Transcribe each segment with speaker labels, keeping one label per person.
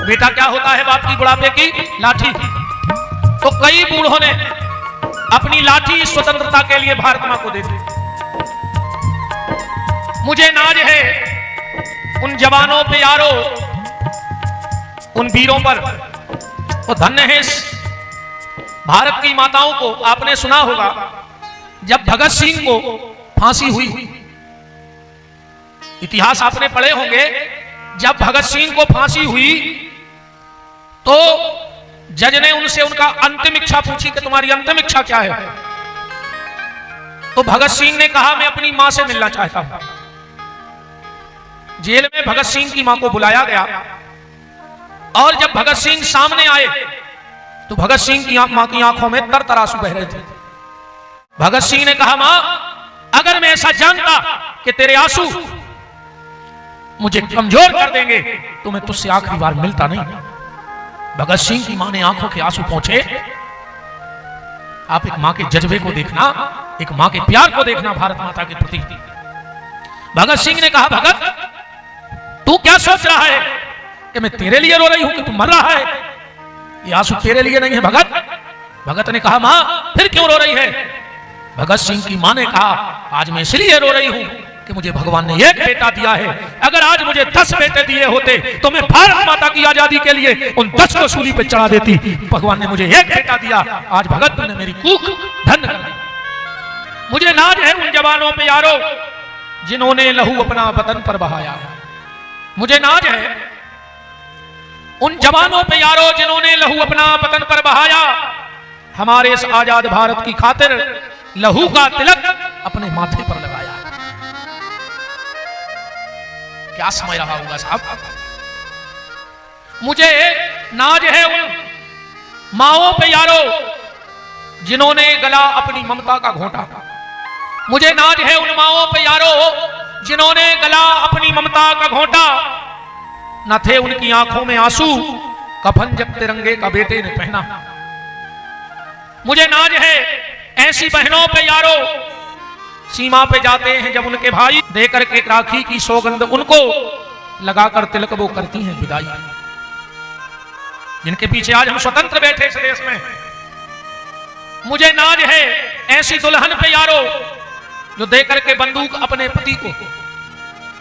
Speaker 1: बेटा क्या होता है बाप की बुढ़ापे की? लाठी। तो कई बूढ़ों ने अपनी लाठी स्वतंत्रता के लिए भारत मां को दे दी। मुझे नाज है उन जवानों पे यारो, उन वीरों पर। तो धन्य है इस भारत की माताओं को। आपने सुना होगा जब भगत सिंह को फांसी हुई, इतिहास आपने पढ़े होंगे, जब भगत सिंह को फांसी हुई तो जज ने उनसे उनका अंतिम इच्छा पूछी कि तुम्हारी अंतिम इच्छा क्या है? तो भगत सिंह ने कहा मैं अपनी मां से मिलना चाहता हूं। जेल में भगत सिंह की मां को बुलाया गया और जब भगत सिंह सामने आए तो भगत सिंह की मां की आंखों में तर आंसू बह रहे थे। भगत सिंह ने कहा मां, अगर मैं ऐसा जानता कि तेरे आंसू मुझे कमजोर कर देंगे तो मैं तुझसे आखिरी बार मिलता नहीं। भगत सिंह की मां ने आंखों के आंसू पहुंचे। आप एक मां के जज्बे को देखना, एक मां के प्यार को देखना भारत माता के प्रति। भगत सिंह ने कहा भगत तू क्या सोच रहा है कि मैं तेरे लिए रो रही हूं कि तू मर रहा है? ये आंसू तेरे लिए नहीं है भगत। भगत ने कहा मां फिर क्यों रो रही है? भगत सिंह की मां ने कहा आज मैं इसलिए रो रही हूं कि मुझे भगवान ने एक बेटा दिया है। अगर आज मुझे 10 बेटे दिए होते तो मैं भारत माता की आजादी के लिए उन 10 को सूली पे चढ़ा देती। भगवान ने मुझे एक बेटा दिया, आज भगत ने मेरी कूख धन्य कर दी। मुझे नाज है उन जवानों पे यारो जिन्होंने लहू अपना वतन पर बहाया। मुझे नाज है उन जवानों पे यारो जिन्होंने लहू अपना वतन पर बहाया। हमारे इस आजाद भारत की खातिर लहू का तिलक अपने माथे पर लगाया। क्या समझ रहा होगा साहब? मुझे नाज है उन माओं पे यारो जिन्होंने गला अपनी ममता का घोंटा। मुझे नाज है उन माओं पे यारो जिन्होंने गला अपनी ममता का घोंटा। न थे उनकी आंखों में आंसू, कफन जब तिरंगे का बेटे ने पहना। मुझे नाज है ऐसी बहनों पे यारो सीमा पे जाते हैं जब उनके भाई, देकर के राखी की सौगंध उनको लगाकर तिलक वो करती हैं विदाई। जिनके पीछे आज हम स्वतंत्र बैठे इस देश में। मुझे नाज है ऐसी दुल्हन पे यारो जो देकर के बंदूक अपने पति को।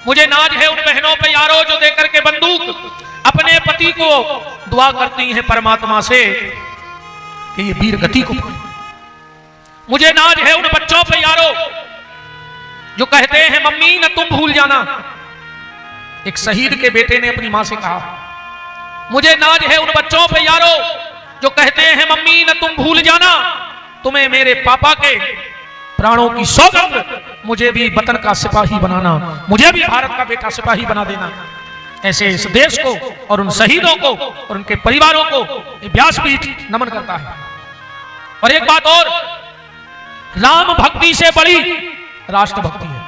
Speaker 1: मुझे नाज है उन बहनों पे यारो जो देकर के बंदूक अपने पति को दुआ करती हैं परमात्मा से कि ये वीर गति को पाए। मुझे नाज है उन बच्चों पे यारो जो कहते हैं मम्मी न तुम भूल जाना। एक शहीद के बेटे ने अपनी मां से कहा। मुझे नाज है उन बच्चों पे यारो जो कहते हैं मम्मी न तुम भूल जाना, तुम्हें मेरे पापा के प्राणों की सौगंध, मुझे भी वतन का सिपाही बनाना, मुझे भी भारत का बेटा सिपाही बना देना। ऐसे इस देश को और उन शहीदों को और उनके परिवारों को व्यासपीठ नमन करता है। और एक बात और, राम भक्ति से बड़ी राष्ट्र भक्ति है।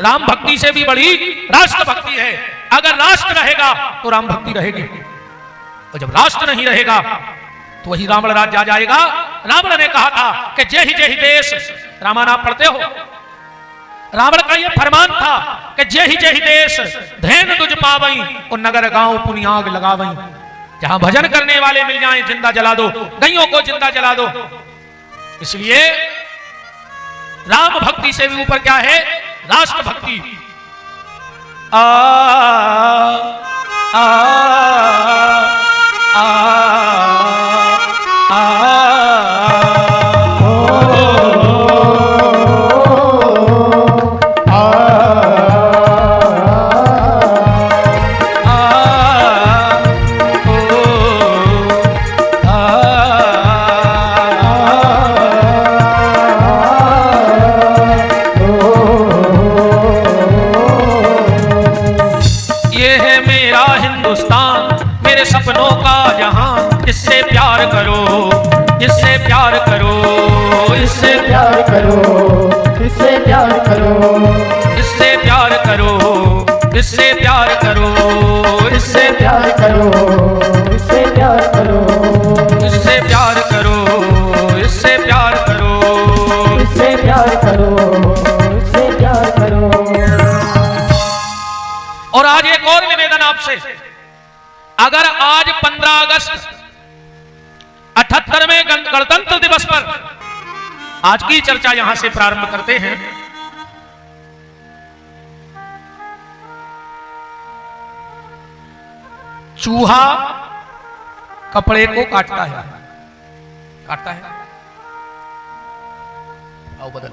Speaker 1: राम भक्ति से भी बड़ी राष्ट्र भक्ति है। अगर राष्ट्र रहेगा तो राम भक्ति रहेगी, और जब राष्ट्र नहीं रहेगा तो वही रावण राज्य आ जाएगा। रावण ने कहा था कि जेहि देश, रामायण पढ़ते हो, रावण का यह फरमान था कि जेहि देश धैन तुझ पावई और नगर गांव पुनियाग लगावई। जहां भजन करने वाले मिल जाएं जिंदा जला दो, गैयों को जिंदा जला दो। इसलिए राम भक्ति से भी ऊपर क्या है? राष्ट्र भक्ति। आ आ आ आ सपनों का जहां, इससे प्यार करो, इससे प्यार करो, इससे प्यार करो, इससे प्यार करो, इससे प्यार करो, इससे प्यार करो, इससे प्यार करो, इससे प्यार करो, इससे प्यार करो, इससे प्यार करो, इससे प्यार करो, इससे प्यार करो। और आज एक और निवेदन आपसे अगर आज 15 अगस्त 78वें गणतंत्र दिवस पर आज की चर्चा यहां से प्रारंभ करते हैं। चूहा कपड़े को काटता है, काटता है। आओ बदल।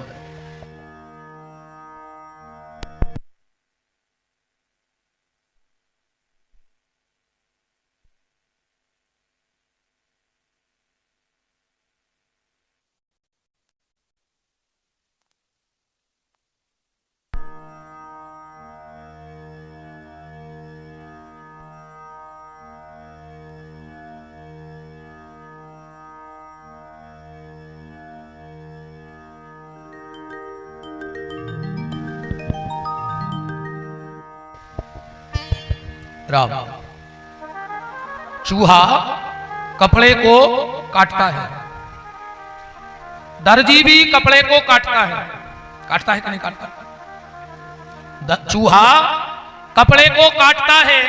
Speaker 1: राम, चूहा कपड़े को काटता है, दर्जी भी कपड़े को काटता है। काटता है कि नहीं काटता? चूहा कपड़े को काटता है,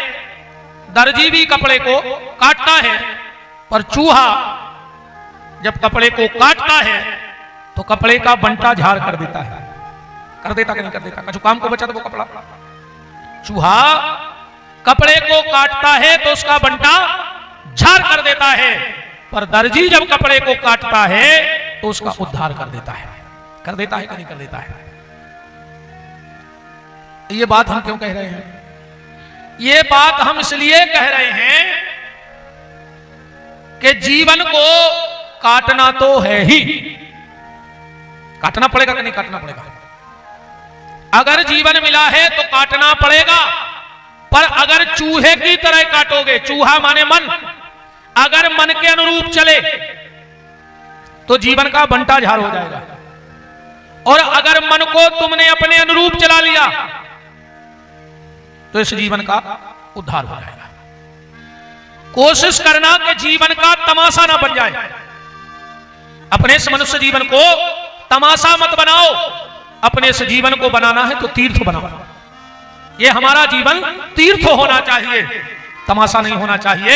Speaker 1: दर्जी भी कपड़े को काटता है। पर चूहा जब कपड़े को काटता है तो कपड़े का बंटा झाड़ कर देता है। कर देता कि नहीं कर देता? जो काम को बचा था वो कपड़ा। चूहा कपड़े को काटता है तो उसका बंटा झाड़ कर देता है, पर दर्जी जब कपड़े को काटता है तो उसका उद्धार कर देता है। कर देता है कि नहीं कर देता है? ये बात हम क्यों कह रहे हैं? ये बात हम इसलिए कह रहे हैं कि जीवन को काटना तो है ही। काटना पड़ेगा कि नहीं काटना पड़ेगा? अगर जीवन मिला है तो काटना पड़ेगा। पर अगर चूहे की तरह काटोगे, चूहा माने मन, अगर मन के अनुरूप चले तो जीवन का बंटा झाड़ हो जाएगा। और अगर मन को तुमने अपने अनुरूप चला लिया तो इस जीवन का उद्धार हो जाएगा। कोशिश करना कि जीवन का तमाशा ना बन जाए। अपने इस मनुष्य जीवन को तमाशा मत बनाओ। अपने इस जीवन को बनाना है तो तीर्थ बनाओ। ये हमारा जीवन तीर्थ होना चाहिए, तमाशा नहीं होना चाहिए।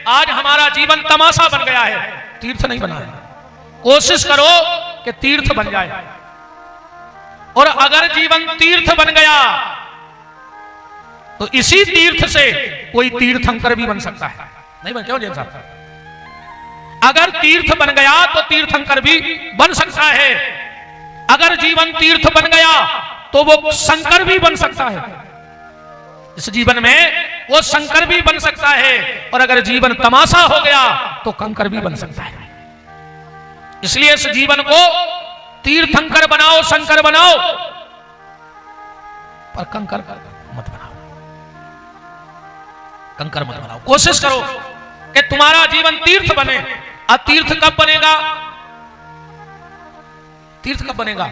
Speaker 1: आज हमारा जीवन तमाशा बन गया है, तीर्थ नहीं बना है। कोशिश करो कि तीर्थ बन जाए। और अगर जीवन तीर्थ बन गया तो इसी तीर्थ से कोई तीर्थंकर भी बन सकता है। नहीं बन? क्यों जैन साहब? अगर तीर्थ बन गया तो तीर्थंकर भी बन सकता है। अगर जीवन तीर्थ बन गया तो वो शंकर भी बन सकता है। इस जीवन में वो शंकर भी बन सकता है। और अगर जीवन तमाशा हो गया तो कंकर भी बन सकता है। इसलिए इस जीवन को तीर्थंकर बनाओ, शंकर बनाओ, पर कंकर मत बनाओ। कंकर मत बनाओ। कोशिश करो कि तुम्हारा जीवन तीर्थ बने। और तीर्थ कब बनेगा? तीर्थ कब बनेगा?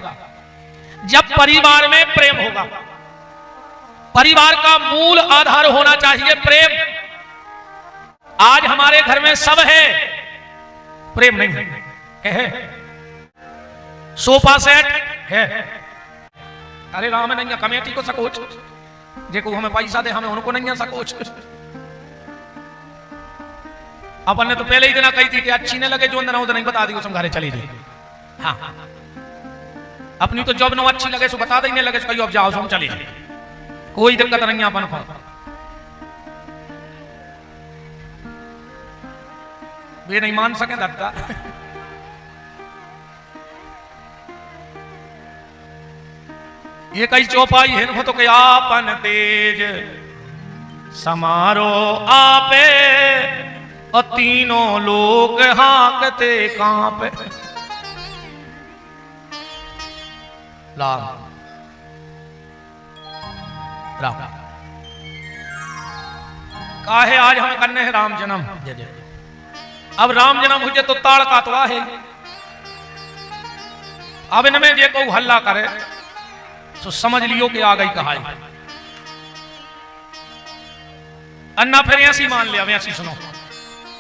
Speaker 1: जब परिवार में प्रेम होगा। परिवार का मूल आधार होना चाहिए प्रेम। आज हमारे घर में सब है, प्रेम नहीं है। सोफा सेट है, अरे राम नहीं कमेटी को सकोच, जेको हमें पैसा दे हमें उनको नहीं सकोच। अपन ने तो पहले ही दिन कही थी कि अच्छी नहीं लगे जो अंदर नहीं बता दी उसमें घरे चली जाए। हाँ, अपनी तो जॉब न अच्छी लगे सो बता देने लगे सो अब जाओ सो हम चली जाए, कोई दिक्कत नहीं अपन को। वे नहीं मान सके दत्ता। ये कई चौपाई है तो क्या आपन तेज समारो आपे और तीनों लोग हाँकते कांपे। राम राम काहे आज हम करने हैं राम जन्म। अब राम जन्म हुए तो ताड़ कातवा है। अब इनमें जे को हल्ला करे तो समझ लियो कि आ गई कहाई। अन्ना फिर ऐसी मान लिया। ऐसी सुनो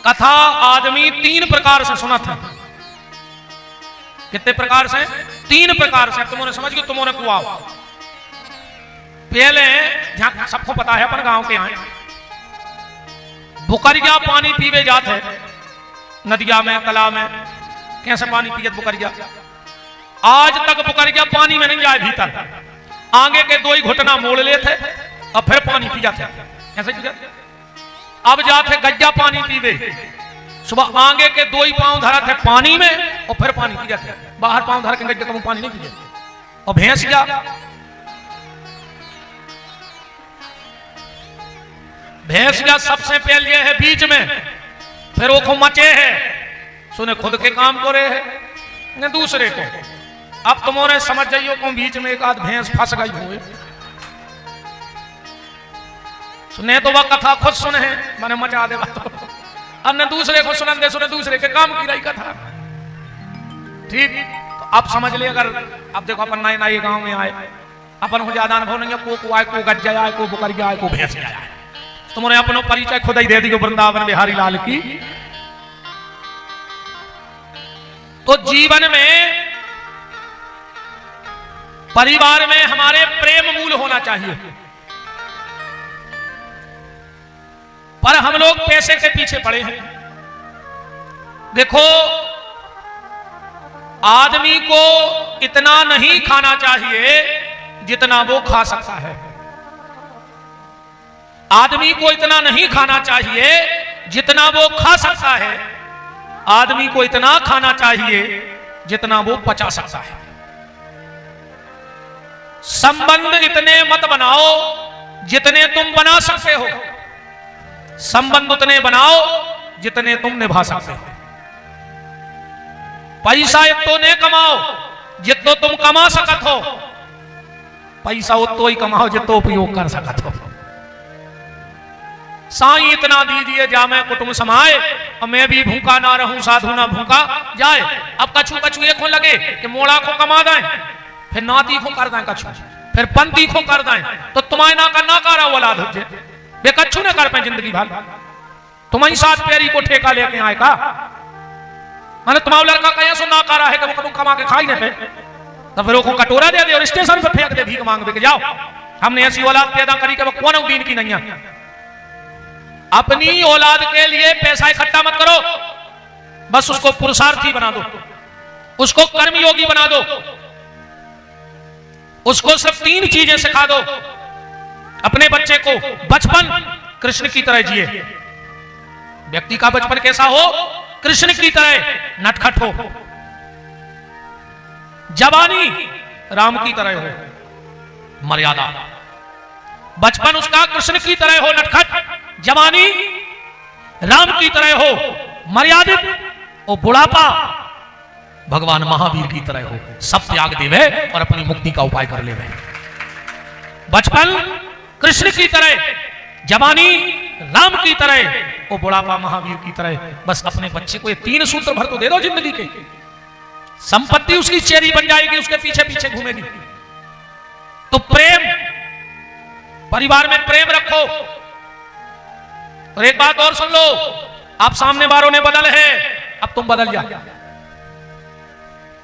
Speaker 1: कथा आदमी 3 प्रकार से सुना था। कितने प्रकार से? 3 प्रकार से। तुमने समझ गए, तुमने कुआ पहले सबको पता है अपन गांव के यहाँ बुकरिया पानी पीवे जाते नदिया में तालाब में, कैसे पानी पियत बुकरिया। आज तक बुकरिया पानी में नहीं जाए भीतर, आगे के 2 ही घुटना मोड़ लेते और फिर पानी पी जाते, ऐसे पी जाते। अब जाते गज्जा पानी पीवे, सुबह आगे के 2 ही पांव धरा थे पानी में और फिर पानी पी जाते, बाहर पांव धर के गज्जे का पानी नहीं पी। और भैंस जा सबसे पहले है बीच में, फिर वो मचे है सुने खुद के काम को रहे है न दूसरे को। अब तुम्हारे समझ जाइयो को बीच में एक आध भैंस फंस गई हुए, सुने तो वह कथा खुद सुने है मैंने मचा दे तो अब न दूसरे को सुन दे, सुने दूसरे के काम की रही कथा। ठीक, तो अब समझ ले। अगर अब देखो अपन नए नए गांव में आए, अपन को ज्यादा अनुभव नहीं है, को आए, को गज्जा आए, को बुकरिया आए, को भैंस आए, तुम्हारे अपनो परिचय खुद ही दे दियो वृंदावन बिहारी लाल की। तो जीवन में परिवार में हमारे प्रेम मूल होना चाहिए, पर हम लोग पैसे के पीछे पड़े हैं। देखो आदमी को इतना नहीं खाना चाहिए जितना वो खा सकता है, आदमी को इतना नहीं खाना चाहिए जितना वो खा सकता है, आदमी को इतना खाना चाहिए जितना वो पचा सकता है। संबंध इतने मत बनाओ जितने तुम बना सकते हो, संबंध उतने बनाओ जितने तुम निभा सकते हो। पैसा इतो ने कमाओ जितो तुम कमा सकत हो, पैसा उतो ही कमाओ जितो उपयोग कर सकत हो। साईं इतना दीजिए जा मैं कुटुंब समाए, और मैं भी भूखा ना रहूं साधु ना भूखा जाए। अब कछु कछु एक हो लगे कि मोड़ा को कमा दें, फिर नाती को कर दें कछु, फिर पंती को कर दें, तो तुम्हारे ना करना करा औलाद हो जाए बे कछु न कर पाए जिंदगी भर। तुम्हारी 7 पैरी को ठेका लेके आए का, मैंने तुम्हारा लड़का कहीं सो ना करा है कि वो कभी कमा के खाई नहीं, तो फिर वो कटोरा दे दे और स्टेशन पर फेंक दे भीख मांग के जाओ। हमने ऐसी औलाद पैदा करी कि वो कौन दिन की नहीं है। अपनी औलाद के लिए पैसा इकट्ठा मत करो, बस उसको पुरुषार्थी बना दो, उसको कर्मयोगी बना दो, उसको सिर्फ 3 चीजें सिखा दो। अपने बच्चे को बचपन कृष्ण की तरह जिए, व्यक्ति का बचपन कैसा हो, कृष्ण की तरह नटखट हो, जवानी राम की तरह हो, मर्यादा। बचपन उसका कृष्ण की तरह हो नटखट, जवानी राम की तरह हो मर्यादित, और बुढ़ापा भगवान महावीर की तरह हो, सब त्याग देवे और अपनी मुक्ति का उपाय कर लेवे। बचपन कृष्ण की तरह, जवानी राम की तरह, और बुढ़ापा महावीर की तरह। बस अपने बच्चे को ये 3 सूत्र भर तो दे दो जिंदगी के, संपत्ति उसकी चेरी बन जाएगी, उसके पीछे पीछे घूमेगी। तो प्रेम, परिवार में प्रेम रखो। और एक बात और सुन लो, आप सामने वालों ने बदल है, अब तुम बदल जा।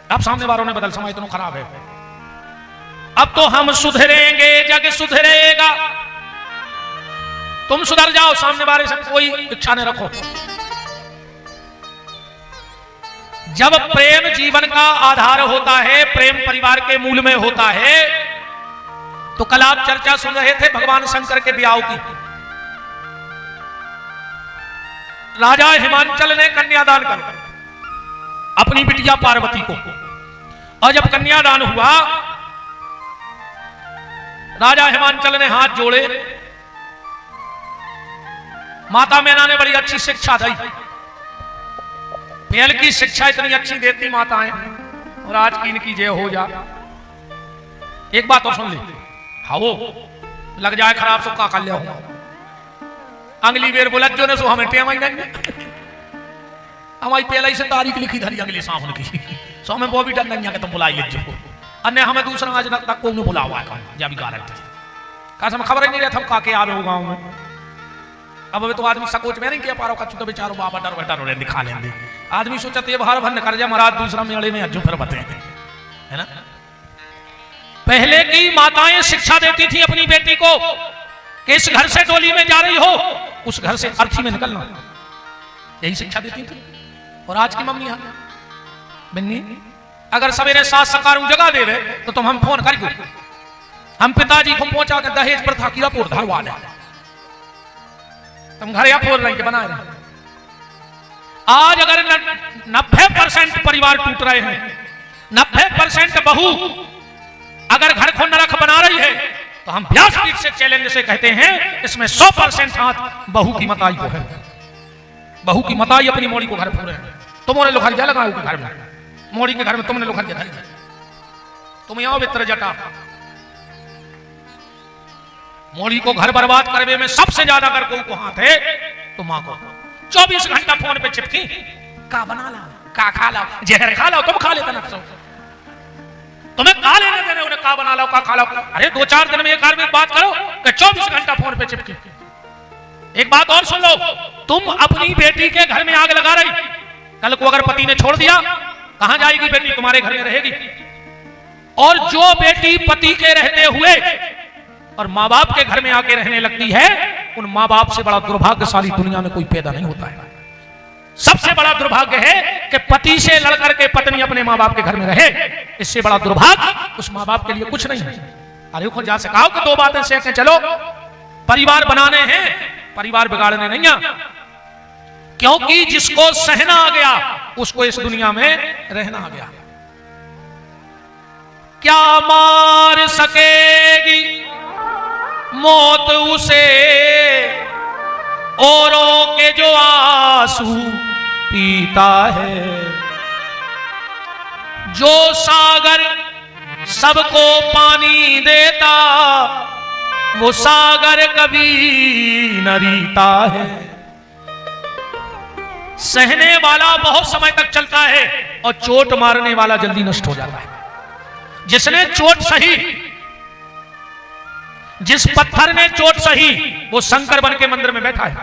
Speaker 1: अब सामने वालों ने बदल, समय इतना खराब है, अब तो हम सुधरेंगे जग सुधरेगा। तुम सुधर जाओ, सामने वाले से कोई इच्छा नहीं रखो। जब प्रेम जीवन का आधार होता है, प्रेम परिवार के मूल में होता है, तो कल आप चर्चा सुन रहे थे भगवान शंकर के ब्याह की। राजा हिमांचल ने कन्यादान कर अपनी बिटिया पार्वती को, और जब कन्यादान हुआ, राजा हिमांचल ने हाथ जोड़े, माता मैना ने बड़ी अच्छी शिक्षा दी। पहल की शिक्षा इतनी अच्छी देती माताएं, और आज की इनकी जय हो जा। एक बात और सुन ली, हाँ वो लग जाए खराब सो का कर लिया हूं, अगली बेर बोला जो ने सो हमें टेम आई नहीं, हमारी पहले ही से तारीख लिखी धरी अगली सावन की, सो हमें वो भी डर नहीं है कि तुम बुलाई लीजिए को, अन्य हमें दूसरा आज तक कोई नहीं बुला हुआ है जब भी गारंटी का हमें खबर ही नहीं रहता का के आ रहे हो गाँव में। अब तो आदमी सकोच में नहीं किया पारो का चुका बेचारो बाबा डर बैठा रो दिखा लेंगे, आदमी सोचते ये बाहर भर कर जा महाराज दूसरा मेले में अज्जू फिर बते, है ना। पहले की माताएं शिक्षा देती थी अपनी बेटी को कि इस घर से डोली में जा रही हो उस घर से अर्थी में निकलना। यही शिक्षा देती थी। और आज की मम्मी बन्नी अगर सवेरे 7 सकारू जगह दे तो तुम हम फोन कर हम पिताजी को पहुंचा के दहेज प्रथा की रिपोर्ट धरवा ले, तुम घर या फोन रहे बनाए रहे। आज अगर 90% परिवार टूट रहे हैं, 90% बहू अगर घर को नरक बना रही है, तो हम व्यासपीठ से चैलेंज से कहते हैं इसमें 100% हाथ बहू की मताई को है। बहू की मताई अपनी मोड़ी को घर पूरे हैं। तुमने लोखंडा लगाओ के घर में, मोड़ी के घर में तुमने लोखंडा धर, तुम यहाँ वित्र जटा मोड़ी को घर बर्बाद करने में सबसे ज्यादा अगर कोई हाथ है तो मां को। 24 घंटा फोन पे चिपकी, का बना ला, का खा ला, जहर खा लो, तुम खा लेते ना, तुम्हें का लेने देने, उन्हें का बना लो, का खा लो। अरे 2-4 दिन में एक आदमी बात करो कि 24 घंटा फोन पे चिपकी। एक बात और सुन लो, तुम अपनी बेटी के घर में आग लगा रही, कल को अगर पति ने छोड़ दिया, कहां जाएगी बेटी? तुम्हारे घर में रहेगी। और जो बेटी पति के रहते हुए और माँ बाप के घर में आके रहने लगती है, उन माँ बाप से बड़ा दुर्भाग्यशाली दुनिया में कोई पैदा नहीं होता है। सबसे बड़ा दुर्भाग्य है कि पति से लड़कर के पत्नी अपने माँ बाप के घर में रहे। इससे बड़ा दुर्भाग्य उस माँ बाप के लिए कुछ नहीं है। अरे को जा सकाओ कि 2 बातें सीखें, चलो परिवार बनाने हैं, परिवार बिगाड़ने नहीं है। क्योंकि जिसको सहना आ गया उसको इस दुनिया में रहना आ गया। क्या मार सकेगी मौत उसे, औरों के जो आंसू पीता है। जो सागर सबको पानी देता, वो सागर कभी न रीता है। सहने वाला बहुत समय तक चलता है और चोट मारने वाला जल्दी नष्ट हो जाता है। जिसने चोट सही, जिस पत्थर ने चोट सही, वो शंकर बन के मंदिर में बैठा है।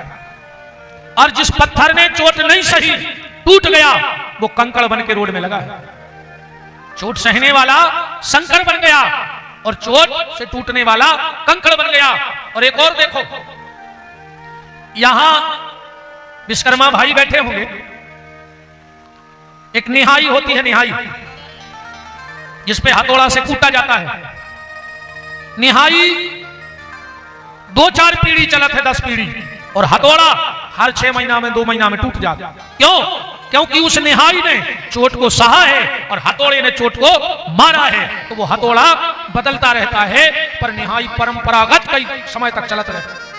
Speaker 1: और जिस पत्थर ने चोट नहीं सही, टूट गया, वो कंकड़ बन के रोड में लगा है। चोट सहने वाला शंकर बन गया और चोट से टूटने वाला कंकड़ बन गया। और एक और देखो, यहां विश्वकर्मा भाई बैठे होंगे, एक निहाई होती है, निहाई जिसपे हथौड़ा से कूटा जाता है। निहाई 2-4 पीढ़ी चलत है, 10 पीढ़ी, और हथौड़ा हर 6 महीना में 2 महीना में टूट जाता। क्यों? क्योंकि उस निहाई ने चोट को सहा है और हथौड़े ने चोट को मारा है। तो वो हथौड़ा बदलता रहता है, पर निहाई परंपरागत कई समय तक चलत रहता है।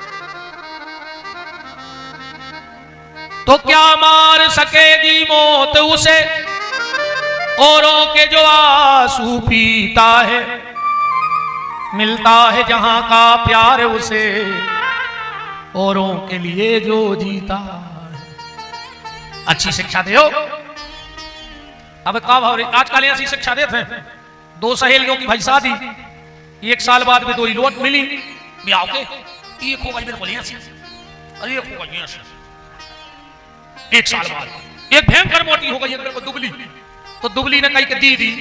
Speaker 1: तो क्या मार सकेगी मौत उसे, औरों के जो आंसू पीता है। मिलता है जहां का प्यार उसे, औरों के लिए जो जीता है। अच्छी शिक्षा दे। अब का भाव आजकल ऐसी शिक्षा देते हैं। 2 सहेलियों की भाई शादी, 1 साल बाद में 2 लौट मिली, ब्याह के एक हो गई मेरे बोलिए, अरे एक हो गई 1 साल बाद एक भयंकर मोटी हो गई, एक दुबली। तो दुबली ने कही कि दीदी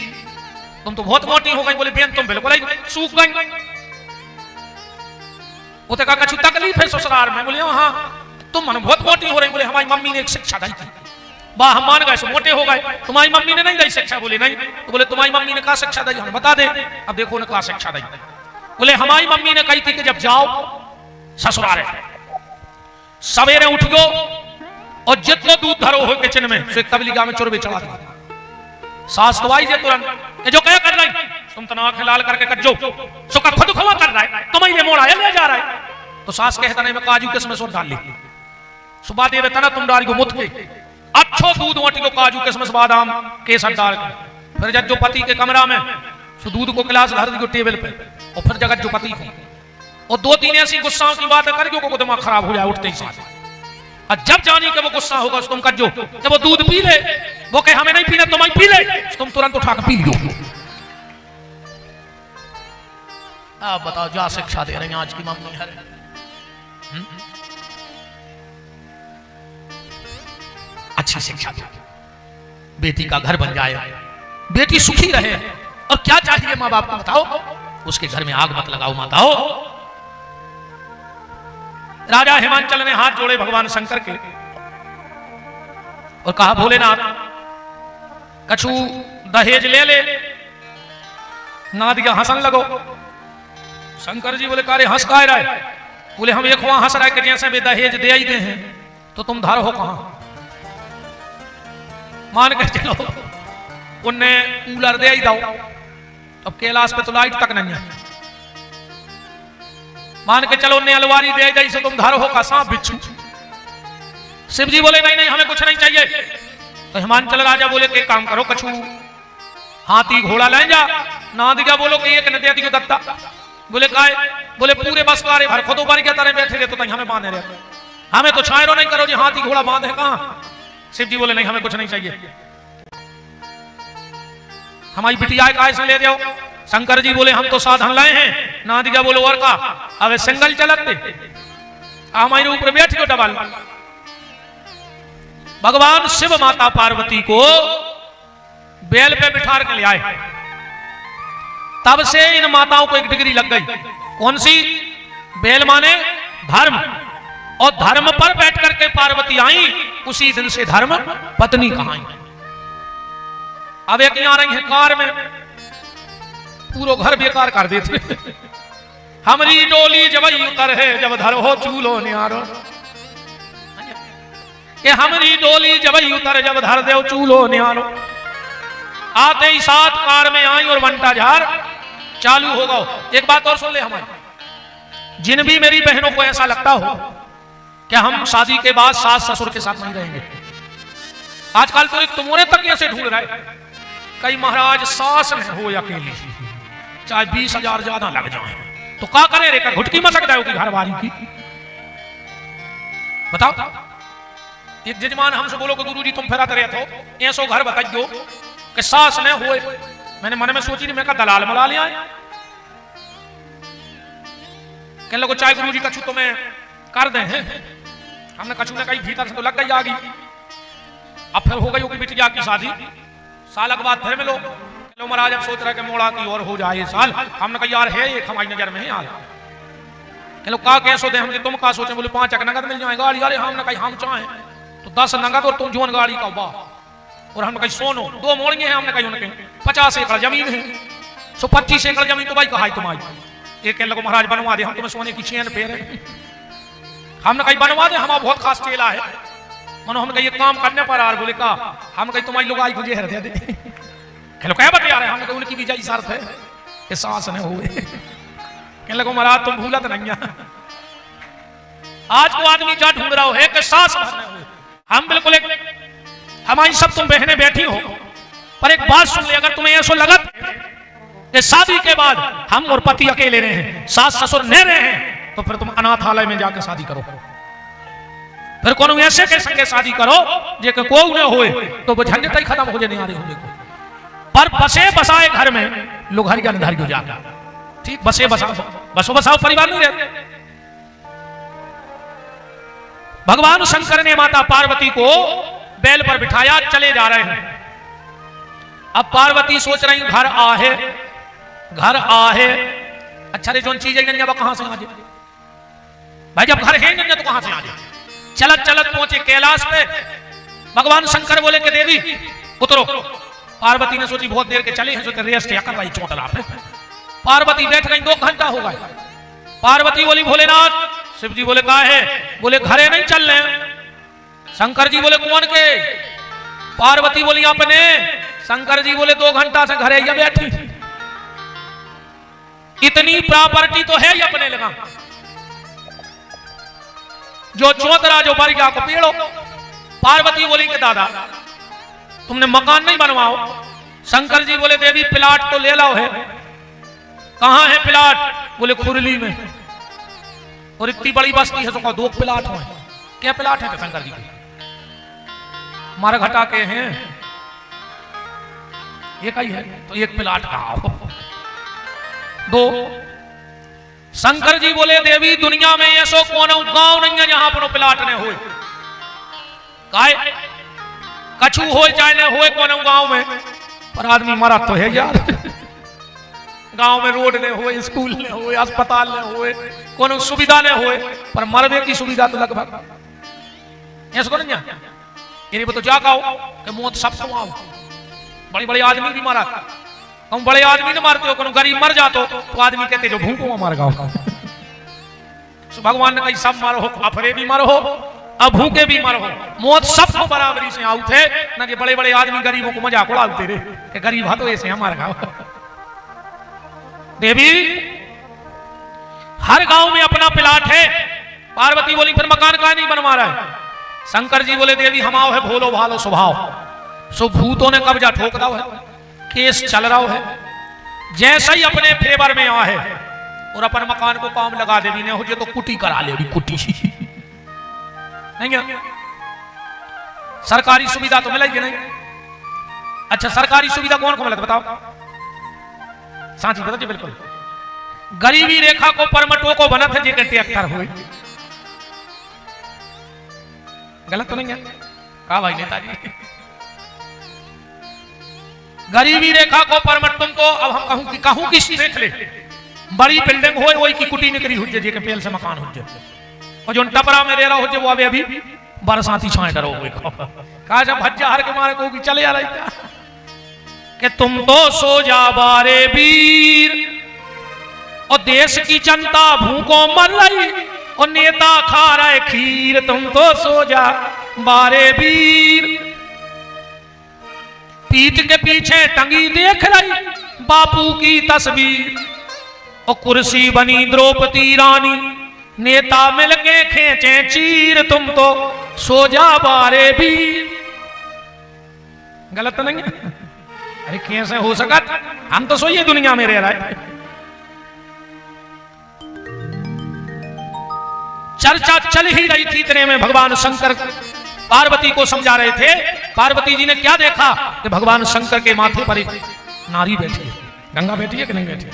Speaker 1: तुम तो बहुत मोटी हो गई। बोले बेन तुम बिल्कुल सूख गई। उसे कहा कुछ तकलीफ है ससुराल में? बोले हाँ तुम मन बहुत मोटी हो रही। बोले हमारी मम्मी ने एक शिक्षा दी थी। वाह हम मान गए, मोटे हो गए। तुम्हारी मम्मी ने नहीं दी शिक्षा? बोले नहीं। तो बोले तुम्हारी मम्मी ने कहा शिक्षा दी? हमें बता दे। अब देखो ने कहा शिक्षा दी। बोले हमारी मम्मी ने कही थी कि जब जाओ ससुराल सवेरे उठो और जितना दूध धरो हो किचन में से तबलीगा में चोरबे चढ़ा दो। सास तो आई तुरंत जो क्या कर रही, तुम तो आंखें लाल करके कज्जो सुखा खुद खुआ कर रहा है, तुम्हें मोड़ा ले जा रहा है। तो सास कहता नहीं मैं काजू किसमें सोच डाल ली, सुबह देवे तना तुम डाल को मुत के अच्छो दूध वाटी को काजू किसमस बादाम केसर डाल के, फिर जब जो पति के कमरा में दूध को गिलास धर दी टेबल पे, और फिर जगत जो पति को और 2-3 ऐसी गुस्साओं की बात करके को दिमाग खराब हो जाए उठते ही साथ। और जब जानी कि वो गुस्सा होगा तुम कज्जो, जब वो दूध पी ले, वो कहे हमें नहीं पीना तुम्हें पी ले, तुम तुरंत उठा के पी लियो। आप बताओ क्या शिक्षा दे रहे हैं आज की मम्मी है। अच्छी शिक्षा दे, बेटी का घर बन जाए, बेटी सुखी रहे। और क्या चाहिए माँ बाप को बताओ, उसके घर में आग मत लगाओ माताओ। राजा हिमांचल ने हाथ जोड़े भगवान शंकर के और कहा भोलेनाथ कछु दहेज ले ले। ना दिया हंसन लगो। शंकर जी बोले कारे हंस का रहा है? बोले हम एक वहां हंस रहा है कि जैसे भी दहेज दे ही दे हैं तो तुम धर हो कहां। मान के चलो उनने कूलर दे ही दो, अब कैलाश पे तो लाइट तक नहीं है। मान के चलो उनने अलवारी दे दी से तुम धर हो का सांप बिच्छू। शिव जी बोले नहीं नहीं हमें कुछ नहीं चाहिए। तो हिमांचल राजा बोले कि काम करो कछु हाथी घोड़ा ले जा। ना दिया बोलो कि एक नदिया दियो दत्ता। बोले काय? बोले पूरे बस कारे भर खुद ऊपर क्या तरह बैठे रहे तो हमें बांधे रहे, हमें तो छायरो नहीं करो जी हाथी घोड़ा बांधे कहां। शिव जी बोले नहीं हमें कुछ नहीं चाहिए, हमारी बिटिया काय से ले जाओ। शंकर जी बोले हम तो साधन लाए हैं। ना दिया बोलो और का अब सिंगल चलते हमारे ऊपर बैठ गयो डबल। भगवान शिव माता पार्वती को बेल पे बिठा के ले आए। तब से इन माताओं को एक डिग्री लग गई। कौन सी? बेल माने धर्म, और धर्म पर बैठ करके पार्वती आई। उसी दिन से धर्म पत्नी कहाई। अब एक आ रही है कार में, पूरा घर बेकार कर देते। हमारी डोली जब उतर है जब धर हो चूलो न्यारो, कि हमारी डोली जब उतर जब धर दे चूलो न्यारो। आते ही साथ कार में आई और वंटा झार चालू हो गया। एक बात और सुन ले हमारी, जिन भी मेरी बहनों को ऐसा लगता हो कि हम शादी के बाद सास ससुर के साथ नहीं रहेंगे, आजकल तो एक तुम्हारे तक ऐसे ढूंढ रहा है। कई महाराज सास में हो अकेली, चाहे 20,000 ज्यादा लग जाए तो क्या करे रे? घुटकी मसक जाओगी घरवाली की। बताओ एक जजमान हमसे बोलो कि गुरुजी तुम फिराते रहते हो ऐसो घर बताइयो कि सास न होए। मैंने मन में सोची नहीं, मैं का दलाल मला लिया है। कहने लगो चाहे गुरुजी कछु तुम्हें कर दे हैं। हमने कछु ने कही भीतर से तो लग गई आगी। अब फिर हो गई होगी बिटिया की शादी, साल के बाद फिर मिलो। लो महाराज अब सोच रहा कि मोड़ा की और हो जाए ये साल। हमने कहा यार है ये हमारी नजर में है यार। कहलो का कैसो दे? हमने तुम का सोचे? बोले 5 नगद मिल जाए गाड़ी। अरे हमने कही हम चाहें तो 10 नगद और तुम जोन गाड़ी का वाह। और हमने कही सोनो 2 मोड़िए हैं। हमने कही उनके 50 एकड़ जमीन है, सो 25 एकड़ जमीन तो भाई कहा तुम्हारी। एक कहने लगो महाराज बनवा दे, हम तुम्हें सोने की चेन फेर है। हमने कही बनवा दे, हमारा बहुत खास चेला है। मनो हमने कही काम करने पर आर। बोले का? हम कही तुम्हारी लुगाई को जेहर दे दे। कहलो क्या बता रहे? हमने कही उनकी भी जई शर्त है कि सास न हुए। कहने लगो महाराज तुम भूलत नहीं। आज को आदमी क्या ढूंढ रहा है कि सास न हुए। हम बिल्कुल एक हमारी सब तुम बहनें बैठी हो, पर एक बात सुन ले, अगर तुम्हें ऐसा लगा कि शादी के बाद हम और पति अकेले रहे हैं, सास ससुर न रहे हैं, तो फिर तुम अनाथालय में जाकर शादी करो। फिर कौन ऐसे के संगे शादी करो जे को न होए तो वो झंझट ही खत्म हो जाने आ रही होने को। पर बसे बसाए घर में लोग हर ज्ञान धारी हो जाता। ठीक बसे बसाओ, बसो बसाओ परिवार नहीं रहते। भगवान शंकर ने माता पार्वती को बैल पर बिठाया, चले जा रहे हैं। अब पार्वती सोच रही घर आहे, घर आहे। अच्छा रे जोन चीज है गंजा कहां से आ जाए भाई? जब घर है गंजा तो कहां से आ जाए? चलत चलत पहुंचे कैलाश पे। भगवान शंकर बोले कि देवी उतरो। पार्वती ने सोची बहुत देर के चले हैं, सोचे रेस्ट या कर भाई चौतला पे। पार्वती बैठ गई, 2 घंटा हो गए। पार्वती बोली भोलेनाथ। शिव जी बोले कहा है? बोले घरे नहीं चल रहे। शंकर जी बोले कौन के? पार्वती बोली अपने। शंकर जी बोले 2 घंटा से घरे या बैठी, इतनी प्रॉपर्टी तो है ही अपने लगा। जो चौतरा जो बरिया को पेड़ो। पार्वती बोली कि दादा तुमने मकान नहीं बनवाओ। शंकर जी बोले देवी प्लाट तो ले लाओ है। कहां है प्लाट? बोले खुरली में। और इतनी बड़ी बस्ती है तो 2 प्लाट हो। क्या प्लाट है? शंकर जी के मारा घटा के हैं, एक ही है तो 1 प्लाट कहा 2। शंकर जी बोले देवी दुनिया में ऐसो कौन गांव नहीं है जहां पर प्लाट ने हो। कछु हो चाहे न हो कौन गांव में, पर आदमी मरा तो है यार। गांव में रोड ने होए, स्कूल ने होए, अस्पताल ने होए, कोनो सुविधा ने होए, पर मरबे की सुविधा तो लगभग ऐसा करो ना। ये तो जा कहो कि मौत सबको आओ। बड़े बड़े आदमी भी मारा, तुम बड़े आदमी ने मारते हो, कोनो गरीब मर जातो तो आदमी कहते जो भूखों मार गाओ। भगवान ने कही सब मारो हो, अफरे भी मारो हो, अब भूखे भी मरो, मौत सबको बराबरी से आउ थे ना कि बड़े बड़े आदमी गरीबों को मजाक उड़ाते रहे कि गरीब हा तो ऐसे हमारे गाँव। देवी हर गांव में अपना प्लाट है। पार्वती बोली फिर मकान का नहीं बनवा रहा है। शंकर जी बोले देवी हमाओ है भोलो भालो स्वभाव, सो भूतों ने कब्जा ठोक रहा है, केस चल रहा है, जैसा ही अपने फेवर में आ है और अपन मकान को काम लगा देवी ने हो जे तो कुटी करा ले, कुटी नहीं है। सरकारी सुविधा तो मिलेगी नहीं। अच्छा सरकारी सुविधा कौन को मिलता बताओ, सांची बता जी बिल्कुल। गरीबी रेखा को परमटो को बनत है जे के ट्रैक्टर हुए, गलत तो नहीं है कहा भाई नेताजी। गरीबी रेखा को परमट तुम तो अब हम कहूं कि देख ले बड़ी बिल्डिंग हो वही की कुटी निकली हो जे के पेल से मकान हो जे, और जो टपरा में रह रहा हो जे वो अभी बरसाती छाए डरो हुए कहा जब भज्जा हर के मारे को भी चले आ रही था कि तुम तो सो जा बारे वीर, और देश की जनता भूखों मर रही और नेता खा रहे खीर, तुम तो सो जा बारे वीर। पीठ के पीछे टंगी देख रही बापू की तस्वीर, और कुर्सी बनी द्रौपदी रानी, नेता मिलके खींचे चीर, तुम तो सो जा बारे वीर। गलत तो नहीं है? अरे कैसे हो सकत, हम तो सोइए दुनिया में रह रहा है। चर्चा चल ही रही थी इतने में भगवान शंकर पार्वती को समझा रहे थे। पार्वती जी ने क्या देखा कि भगवान शंकर के माथे पर एक नारी बैठी है। गंगा बैठी है कि नहीं बैठी?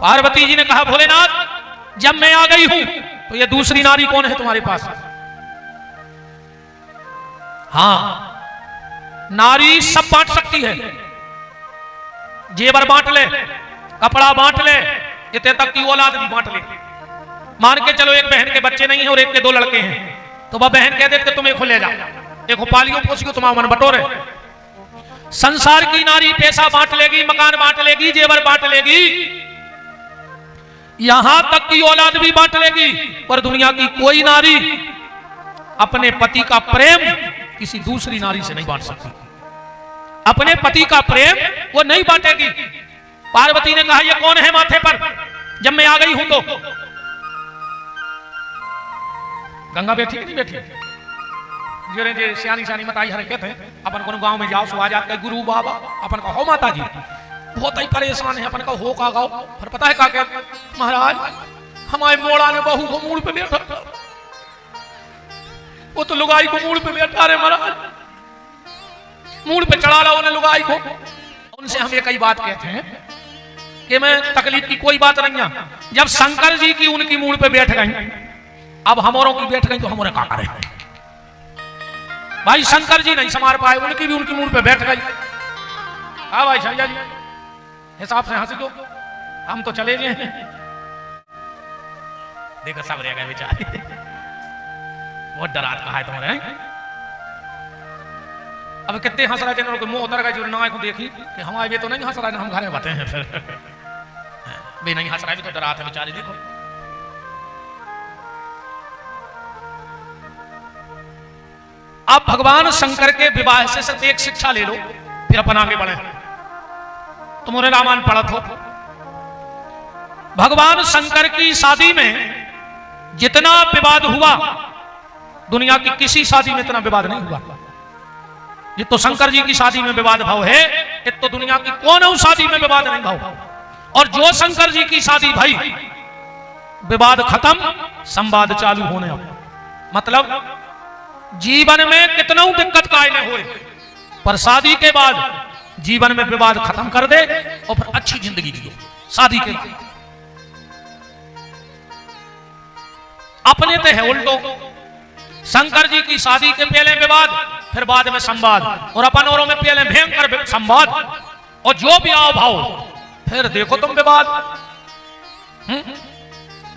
Speaker 1: पार्वती जी ने कहा भोलेनाथ जब मैं आ गई हूं तो ये दूसरी नारी कौन है तुम्हारे पास? हां नारी सब बांट सकती है, जेवर बांट ले, कपड़ा बांट ले, इतने तक की औलाद भी बांट ले। मान के चलो एक बहन के बच्चे नहीं है और एक के 2 लड़के हैं, तो वह बहन कह दे कि तुम एक ले जा, एक पालियो पोसियो तुम मन बटोरे। संसार की नारी पैसा बांट लेगी, मकान बांट लेगी, जेवर बांट लेगी, यहां तक की औलाद भी बांट लेगी, पर दुनिया की कोई नारी अपने पति का प्रेम किसी दूसरी नारी से नहीं बांट सकती। अपने पति का प्रेम वो नहीं बांटेगी। पार्वती ने कहा ये कौन है माथे पर जब मैं आ गई हूं तो? गंगा बैठी कि नहीं बैठी? जो जे सियानी सियानी मताई हरे कहते हैं अपन को गांव में जाओ सो आ जाते गुरु बाबा अपन का हो माता जी बहुत ही परेशान है, अपन का हो का गाओ। फिर पता है का कहते महाराज हमारे मोड़ा ने बहू को मूड़ पे बैठा, वो तो लुगाई को मूड़ पे बैठा रे महाराज, मूड़ पे चढ़ा रहा उन्हें लुगाई को। उनसे हम ये कई बात कहते हैं कि मैं तकलीफ की कोई बात नहीं है। जब शंकर जी की उनकी मूड़ पे बैठ गई, अब हमारों की बैठ गई तो हमारे का करें भाई? शंकर जी नहीं संभाल पाए, उनकी भी उनकी मूड़ पे बैठ गई। हाँ भाई संजय जी हिसाब से हंस दो, हम तो चले गए। देखो सब रह गए बेचारे, बहुत डरात कहा है तुम्हारे। अब कितने हंस रहे थे, मुंह उतर गए जो ना को देखी कि हमारे भी तो नहीं हंस रहा है, हम घर में बते हैं फिर भी नहीं हंस रहा है, तो डरात है बेचारे। देखो आप भगवान शंकर के विवाह से सिर्फ एक शिक्षा ले लो, फिर अपन आगे बढ़े। तुम्हारे रामायण पढ़त हो, भगवान शंकर की शादी में जितना विवाद हुआ दुनिया की किसी शादी में इतना विवाद नहीं हुआ। ये तो शंकर जी की शादी में विवाद भाव है, ये तो दुनिया की कौन शादी में विवाद नहीं भाव। और जो शंकर जी की शादी भाई विवाद खत्म, संवाद चालू होने। मतलब जीवन में कितना दिक्कत कायने हुए, पर शादी के बाद जीवन में विवाद खत्म कर दे और फिर अच्छी जिंदगी जियो। शादी के बाद अपने तो है उल्टो, शंकर जी की शादी के पहले विवाद, फिर बाद में संवाद, और अपन औरों में पहले भयंकर संवाद और जो भी आओ भाव, फिर देखो तुम विवाद,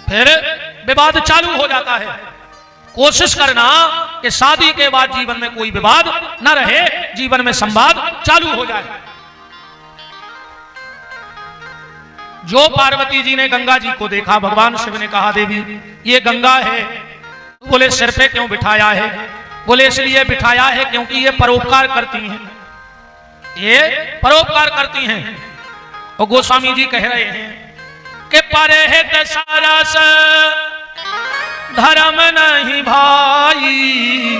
Speaker 1: फिर विवाद चालू हो जाता है। कोशिश करना कि शादी के बाद जीवन में कोई विवाद न रहे, जीवन में संवाद चालू हो जाए। जो पार्वती जी ने गंगा जी को देखा, भगवान शिव ने कहा देवी ये गंगा है। बोले सिर पे क्यों बिठाया है? बोले इसलिए बिठाया है क्योंकि ये परोपकार करती हैं, ये परोपकार करती हैं। और गोस्वामी जी कह रहे हैं कि परहित सरस धर्म नहीं भाई,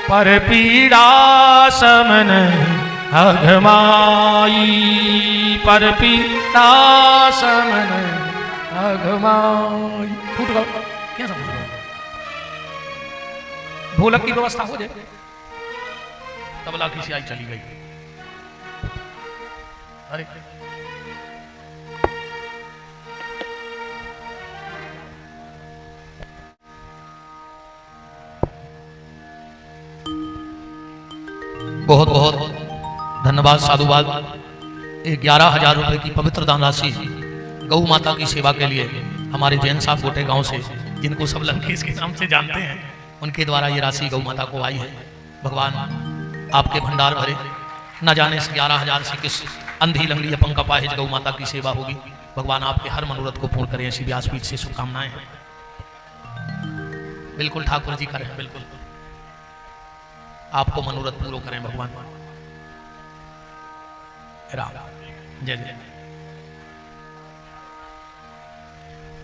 Speaker 1: पर पीड़ा सम नहीं अघमाई, पर पीड़ा सम नहीं अघमाई। फूट गो क्या समझ लो, ढोलक की व्यवस्था हो जाए। तबला की सियाई चली गई। अरे बहुत बहुत धन्यवाद, साधुवाद। 11,000 रुपए की पवित्र दान राशि गौ माता की सेवा के लिए हमारे जैन साहब गोटे गांव से, जिनको सब लंकेश के नाम से जानते हैं, उनके द्वारा ये राशि गौ माता को आई है। भगवान आपके भंडार भरे, न जाने से 11,000 से किस अंधी लंगड़ी अपंग का पाहिज गौ माता की सेवा होगी। भगवान आपके हर मनोरथ को पूर्ण करें, ऐसी व्यासपीठ से शुभकामनाएं हैं। बिल्कुल ठाकुर जी करें, बिल्कुल आपको मनोरथ पूर्ण करें भगवान। राम जय जय।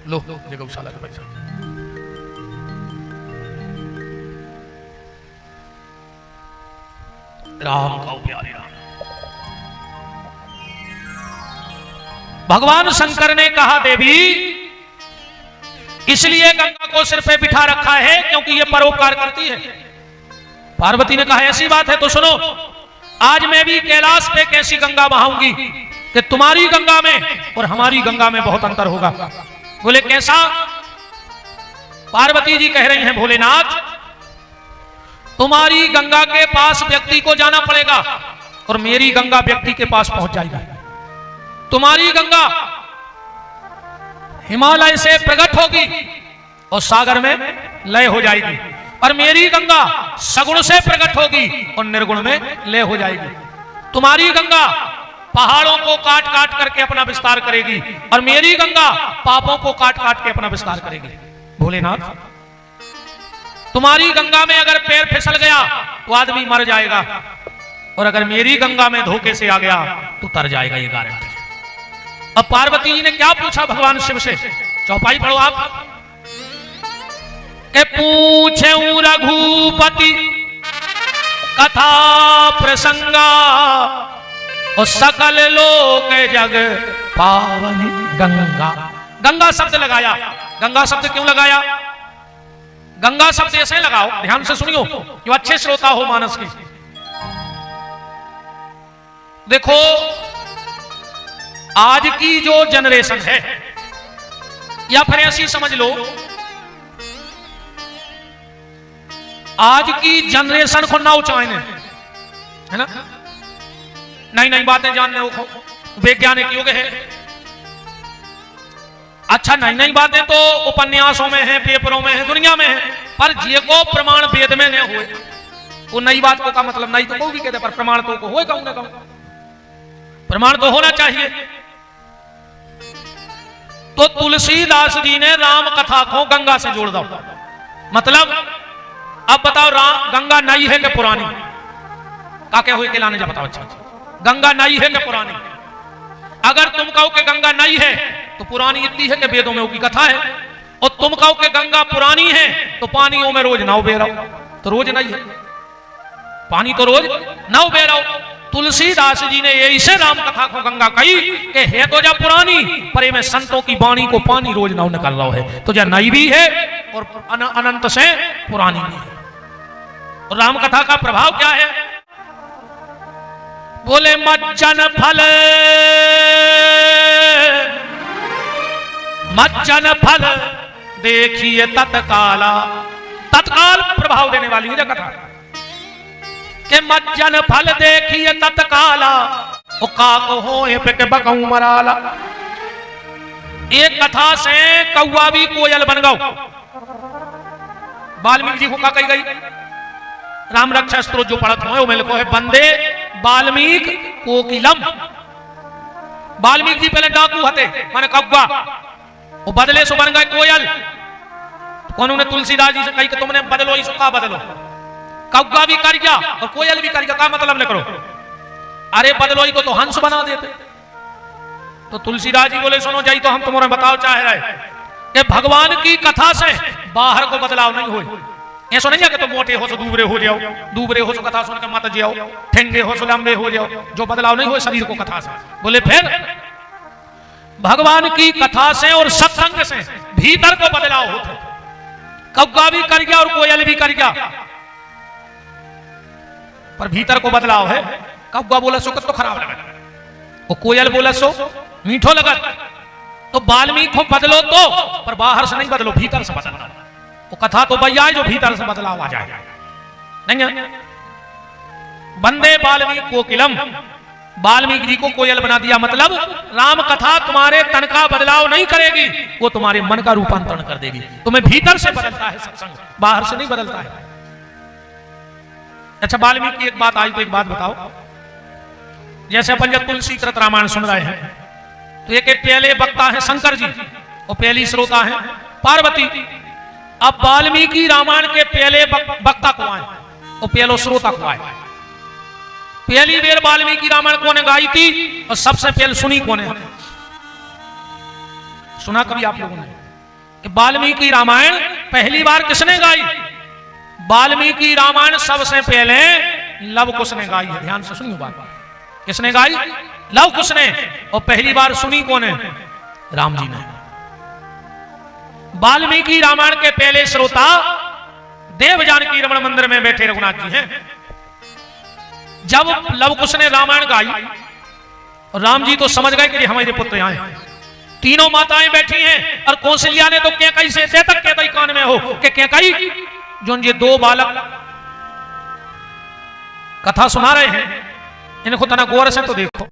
Speaker 1: लो जय गौशाला के पैसा। राम का प्यारे राम। भगवान शंकर ने कहा देवी इसलिए गंगा को सिर पे बिठा रखा है क्योंकि ये परोपकार करती है। पार्वती ने कहा ऐसी बात है तो सुनो, आज मैं भी कैलाश पे कैसी गंगा बहाऊंगी कि तुम्हारी गंगा में और हमारी गंगा में बहुत अंतर होगा। बोले कैसा? पार्वती जी कह रही हैं भोलेनाथ तुम्हारी गंगा के पास व्यक्ति को जाना पड़ेगा और मेरी गंगा व्यक्ति के पास पहुंच जाएगी। तुम्हारी गंगा हिमालय से प्रकट होगी और सागर में लय हो जाएगी, और मेरी गंगा सगुण से प्रकट होगी और निर्गुण में लय हो जाएगी। तुम्हारी गंगा पहाड़ों को काट काट करके अपना विस्तार करेगी और मेरी गंगा पापों को काट काट के अपना विस्तार करेगी। भोलेनाथ तुम्हारी गंगा में अगर पैर फिसल गया तो आदमी मर जाएगा, और अगर मेरी गंगा में धोखे से आ गया तो तर जाएगा, ये गारंटी। अब पार्वती जी ने क्या पूछा भगवान शिव से? चौपाई पढ़ो आप। के पूछे रघुपति कथा प्रसंगा और सकल लोक जग पावनी गंगा। गंगा शब्द लगाया। गंगा शब्द क्यों लगाया? गंगा शब्द ऐसे लगाओ, ध्यान से सुनियो, जो अच्छे श्रोता हो मानस के। देखो आज की जो जनरेशन है, या फिर ऐसी समझ लो आज की जनरेशन को नाव चाहने, है ना, नई नई बातें जानने को वैज्ञानिक युग है। अच्छा नई नई बातें तो उपन्यासों में है, पेपरों में है, दुनिया में है, पर जे को प्रमाण वेद में न हुए वो नई बात को का मतलब नहीं तो कोई भी कहते, पर प्रमाण तो को होए कहूं ना कहूं, प्रमाण तो होना चाहिए। तो तुलसीदास जी ने राम कथा को गंगा से जोड़ दो। मतलब अब बताओ गंगा नई है कि पुरानी? का क्या हुए के लाने जा बताओ। अच्छा गंगा नई है कि पुरानी? अगर तुम कहो कि गंगा नई है तो पुरानी इतनी है कि वेदों में उसकी कथा है, और तुम कहो कि गंगा पुरानी है तो पानियों में रोज नाव बह रहा हो, तो रोज नहीं है पानी, तो रोज नाव बह रहा हो। तुलसीदास जी ने ऐसे राम कथा को गंगा कही कि है तो जा पुरानी, पर में संतों की वाणी को पानी रोज नाव निकल रहा है, तो जा नई भी है और अनंत से पुरानी भी है। और राम कथा का प्रभाव क्या है? बोले मज्जन फल देखिए तत्काला, तत्काल प्रभाव देने वाली है कथा। के मज्जन फल देखिए तत्काला ओ का कहो ए पे के बकऊ मराला। एक कथा से कौआ भी कोयल बन गओ। वाल्मीकि जी को का कही गई? राम रक्षा स्तोत्र जो पढ़त हो में लिखो है वंदे वाल्मीकि कोकिलम। वाल्मीकि जी पहले डाकू हते माने कौआ, वो बदले सो बन गए कोयल। कौन ने तुलसीदास जी से कही कि तुमने बदलो इसको का बदलो? कौआ भी कर गया और कोयल भी कर गया, का मतलब न करो। अरे बदलो ही तो हंस बना देते। तो तुलसीदास जी बोले सुनो जाई तो हम तुम्हारे बताओ चाह रहे कि भगवान की कथा से बाहर को बदलाव नहीं हो। ऐसा नहीं है कि तुम मोटे हो तो दूबरे हो जाओ, दूबरे हो तो कथा सुन के मत जाओ, ठेंगे हो तो लंबे हो जाओ, जो बदलाव नहीं हो शरीर को कथा से। बोले फिर भगवान की कथा से और सत्संग से भीतर को बदलाव होता। कौवा भी कर गया और कोयल भी कर गया, पर भीतर को बदलाव है। कौवा बोला सो तो खराब लगा, वो कोयल बोला सो मीठो लगा। तो वाल्मीकि को बदलो तो, पर बाहर से नहीं बदलो, भीतर से बदलना। वो कथा तो भैया है जो भीतर से बदलाव आ जाए। नहीं है वंदे वाल्मीकि कोकिलम, वाल्मीकि जी को कोयल बना दिया। मतलब राम कथा तुम्हारे तन का बदलाव नहीं करेगी, वो तुम्हारे मन का रूपांतरण कर देगी। तुम्हें भीतर से बदलता है सत्संग, बाहर से नहीं बदलता है। अच्छा वाल्मीकि की एक बात आई तो एक बात बताओ। जैसे अपन जब तुलसी कृत रामायण सुन रहे हैं तो एक पहले वक्ता है शंकर जी और पहली श्रोता है पार्वती। अब वाल्मीकि रामायण के पहले वक्ता को आए और पहलो श्रोता को आए। पहली बेर वाल्मीकि रामायण को ने गाई थी और सबसे पहले सुनी कोने? सुना कभी आप लोगों ने कि वाल्मीकि रामायण पहली बार किसने गाई? वाल्मीकि रामायण सबसे पहले लव कुश ने गाई है। ध्यान से सुनिए बात। किसने गाई? लव कुश ने। और पहली बार सुनी कौन है? राम जी ने। वाल्मीकि रामायण के पहले श्रोता देव जानकी रमण मंदिर में बैठे रघुनाथ जी हैं। जब लव कुश ने रामायण गाई और राम जी तो समझ गए कि हमारे पुत्र आए। तीनों माताएं बैठी हैं और कौशल्या ने तो कैकई से दे तक कैकई कान में हो कि कैकई जो ये दो बालक कथा सुना रहे हैं इनको तना गौर से तो देखो।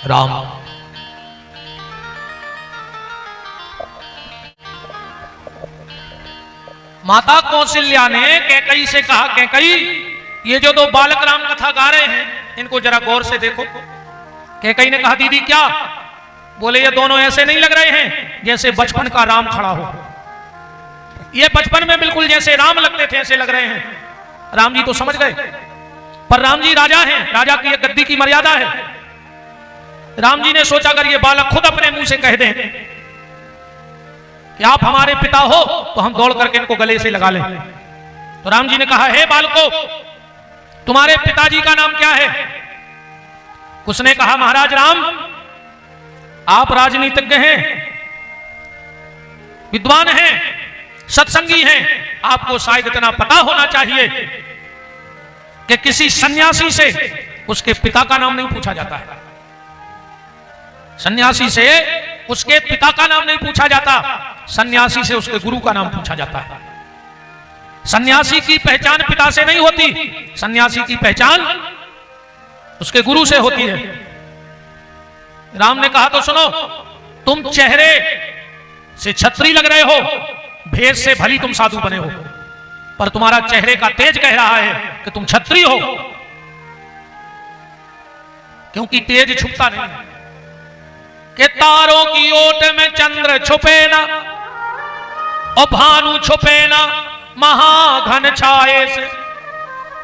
Speaker 1: राम माता कौशल्या ने कैकई से कहा कैकई ये जो दो बालक राम कथा गा रहे हैं इनको जरा गौर से देखो। कैकई ने कहा दीदी क्या? बोले ये दोनों ऐसे नहीं लग रहे हैं जैसे बचपन का राम खड़ा हो। ये बचपन में बिल्कुल जैसे राम लगते थे ऐसे लग रहे हैं। राम जी तो समझ गए, पर राम जी राजा हैं, राजा की गद्दी की मर्यादा है। राम जी ने सोचा अगर ये बालक खुद अपने मुंह से कह दें कि आप हमारे पिता हो तो हम दौड़ करके इनको गले से लगा लें। तो राम जी ने कहा हे बालको तुम्हारे पिताजी का नाम क्या है? उसने कहा महाराज राम आप राजनीतिज्ञ हैं, विद्वान हैं, सत्संगी हैं, आपको शायद इतना पता होना चाहिए कि किसी सन्यासी से उसके पिता का नाम नहीं पूछा जाता है। सन्यासी से उसके पिता का नाम नहीं पूछा जाता, सन्यासी से उसके गुरु का नाम पूछा जाता है। सन्यासी की पहचान पिता से नहीं होती, सन्यासी की पहचान उसके गुरु से होती है। राम ने कहा तो सुनो तुम चेहरे से छत्री लग रहे हो, भेष से भली तुम साधु बने हो, पर तुम्हारा चेहरे का तेज कह रहा है कि तुम छत्री हो, क्योंकि तेज छुपता नहीं है। कि तारों की ओट में चंद्र छुपे ना और भानु छुपे ना महाघन छाए से,